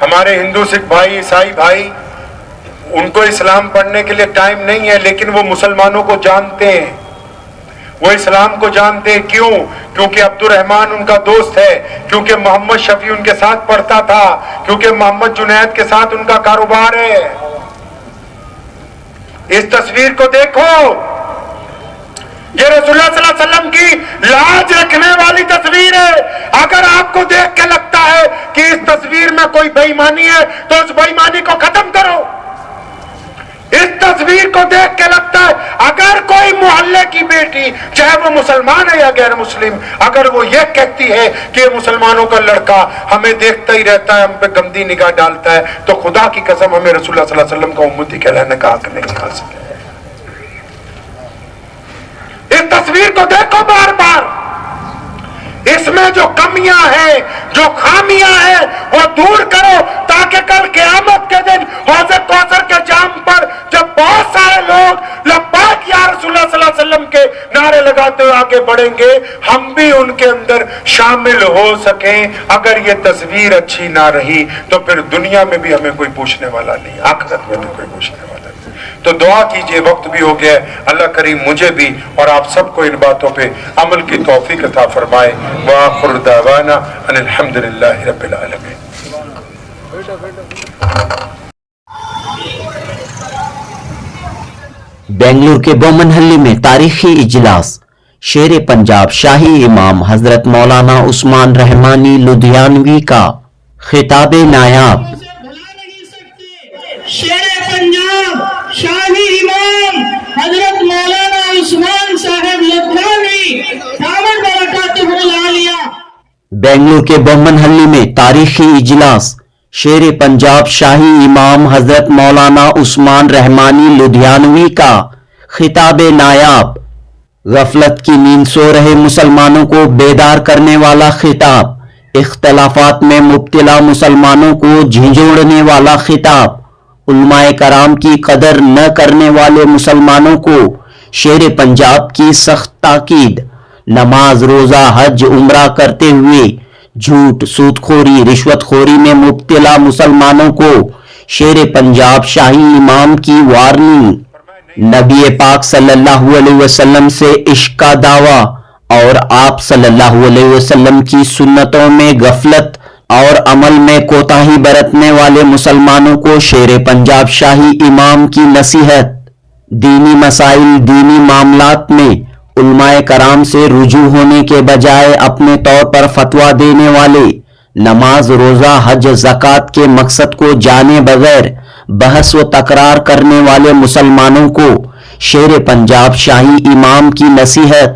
हमारे हिंदू सिख भाई, ईसाई भाई, उनको इस्लाम पढ़ने के लिए टाइम नहीं है, लेकिन वो मुसलमानों को जानते हैं, वो इस्लाम को जानते हैं। क्यों? क्योंकि अब्दुर्रहमान उनका दोस्त है, क्योंकि मोहम्मद शफी उनके साथ पढ़ता था, क्योंकि मोहम्मद जुनैद के साथ उनका कारोबार है। इस तस्वीर को देखो, ये रसूलुल्लाह सल्लल्लाहु अलैहि वसल्लम की लाज रखने वाली तस्वीर है। अगर आपको देख के लगता है कि इस तस्वीर में कोई बेईमानी है तो उस बेईमानी को खत्म करो। इस तस्वीर को देख के लगता है अगर कोई मोहल्ले की बेटी, चाहे वो मुसलमान है या गैर मुस्लिम, अगर वो ये कहती है कि मुसलमानों का लड़का हमें देखता ही रहता है, हम पे गंदी निगाह डालता है, तो खुदा की कसम हमें रसूलुल्लाह सल्लल्लाहु अलैहि वसल्लम का उम्मती कहलाने का हक नहीं हासिल है। इस तस्वीर को देखो बार बार, इसमें जो कमियां हैं, जो खामियां हैं, वो दूर करो, ताकि कल क़यामत के दिन हौज़ कौसर के जाम पर जब बहुत सारे लोग लब्बैक या रसूलुल्लाह सल्लल्लाहु अलैहि वसल्लम के नारे लगाते हुए आगे बढ़ेंगे, हम भी उनके अंदर शामिल हो सकें। अगर ये तस्वीर अच्छी ना रही तो फिर दुनिया में भी हमें कोई पूछने वाला नहीं, आखिरत में भी कोई पूछने वाला नहीं। तो दुआ कीजिए, वक्त भी हो गया है। अल्लाह करीम मुझे भी और आप सबको इन बातों पे अमल की तौफीक अता फरमाए। व आखिर दावाना अनिल हम्दुलिल्लाहि रब्बिल आलमीन। बेंगलुरु के बोमनहल्ली में तारीखी इजलास, शेर पंजाब शाही इमाम हजरत मौलाना उस्मान रहमानी लुधियानवी का खिताब नायाब। शेर पंजाब शाही इमाम हजरत मौलाना उस्मान साहब लुधियानवी दामन बरकातुहुल आलिया। बेंगलुरु के बोमनहल्ली में तारीखी इजलास। शेर पंजाब शाही इमाम हजरत मौलाना उस्मान रहमानी लुधियानवी का खिताब नायाब। गफलत की नींद सो रहे मुसलमानों को बेदार करने वाला खिताब, इख्तलाफात में मुब्तला मुसलमानों को झिंझोड़ने वाला खिताब, उलमाए कराम की कदर न करने वाले मुसलमानों को शेर पंजाब की सख्त ताकीद। नमाज रोजा हज उम्रा करते हुए झूठ सूदखोरी रिश्वतखोरी में मुब्तला मुसलमानों को शेर पंजाब शाही इमाम की वार्निंग। नबी पाक सल्लल्लाहु अलैहि वसल्लम से इश्क का दावा और आप सल्लल्लाहु अलैहि वसल्लम की सुन्नतों में गफलत और अमल में कोताही बरतने वाले मुसलमानों को शेर पंजाब शाही इमाम की नसीहत। दीनी मसाइल दीनी मामलात में उलमाए कराम से रुजू होने के बजाय अपने तौर पर फतवा देने वाले, नमाज रोजा हज ज़कात के मकसद को जाने बगैर बहस व तकरार करने वाले मुसलमानों को शेर पंजाब शाही इमाम की नसीहत।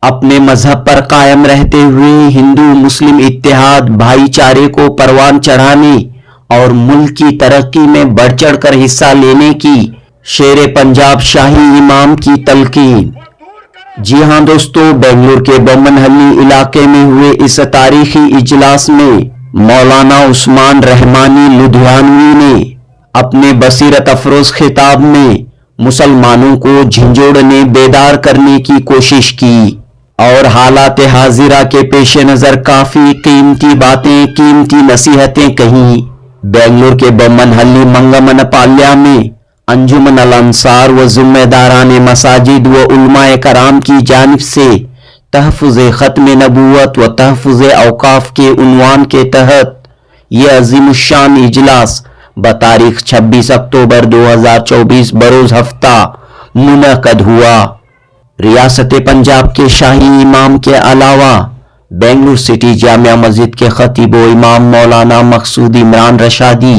अपने मजहब पर कायम रहते हुए हिंदू मुस्लिम इत्तेहाद भाईचारे को परवान चढ़ाने और मुल्क की तरक्की में बढ़ चढ़ कर हिस्सा लेने की शेर पंजाब शाही इमाम की तलकीन। जी हां दोस्तों, बेंगलुरु के बोमनहल्ली इलाके में हुए इस तारीखी इजलास में मौलाना उस्मान रहमानी लुधियानवी ने अपने बसीरत अफरोज खिताब में मुसलमानों को झिंझोड़ने बेदार करने की कोशिश की और हालात हाजिरा के पेश नजर काफी कीमती बातें कीमती नसीहतें कहीं। बेंगलुरु के बोमनहल्ली मंगमन पाल्या में अंजुमन अल अंसार व जिम्मेदारान मसाजिद व उलमाए कराम की जानिब से तहफ़्फ़ुज़ ख़त्म नबूवत व तहफ़्फ़ुज़ औक़ाफ़ के उन्वान के तहत ये अज़ीमुश्शान इजलास बतारीख 26 अक्टूबर 2024 बरोज हफ्ता मुनक़द हुआ। रियासत पंजाब के शाही इमाम के अलावा बेंगलुरु सिटी जामिया मस्जिद के खतीब व इमाम मौलाना मकसूद इमरान रशादी,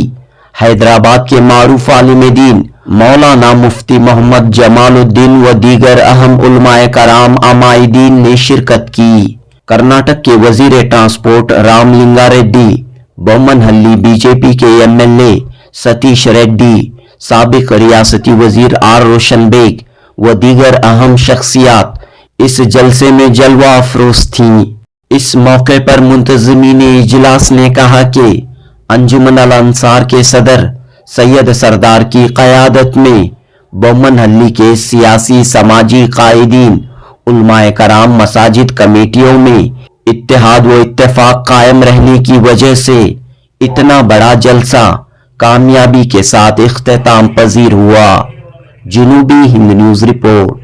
हैदराबाद के मारूफ आलिम दीन मौलाना मुफ्ती मोहम्मद जमालुद्दीन व दीगर अहम उलमाए कराम अमाइदीन ने शिरकत की। कर्नाटक के वजीर ट्रांसपोर्ट रामलिंगा रेड्डी, बोमनहल्ली बीजेपी के एमएलए सतीश रेड्डी, साबिक रियासती वजीर आर रोशन बेग व दीगर अहम शख्सियात इस जलसे में जलवा अफरोज थीं। इस मौके पर मुंतज़मीन इजलास ने कहा कि अंजुमन अल अंसार के सदर सैयद सरदार की क़यादत में बोमनहल्ली के सियासी समाजी कायदीन उलमाए कराम मसाजिद कमेटियों में इत्तेहाद व इत्तेफाक कायम रहने की वजह से इतना बड़ा जलसा कामयाबी के साथ इख्तिताम पजीर हुआ। जनूबी हिंद न्यूज़ रिपोर्ट।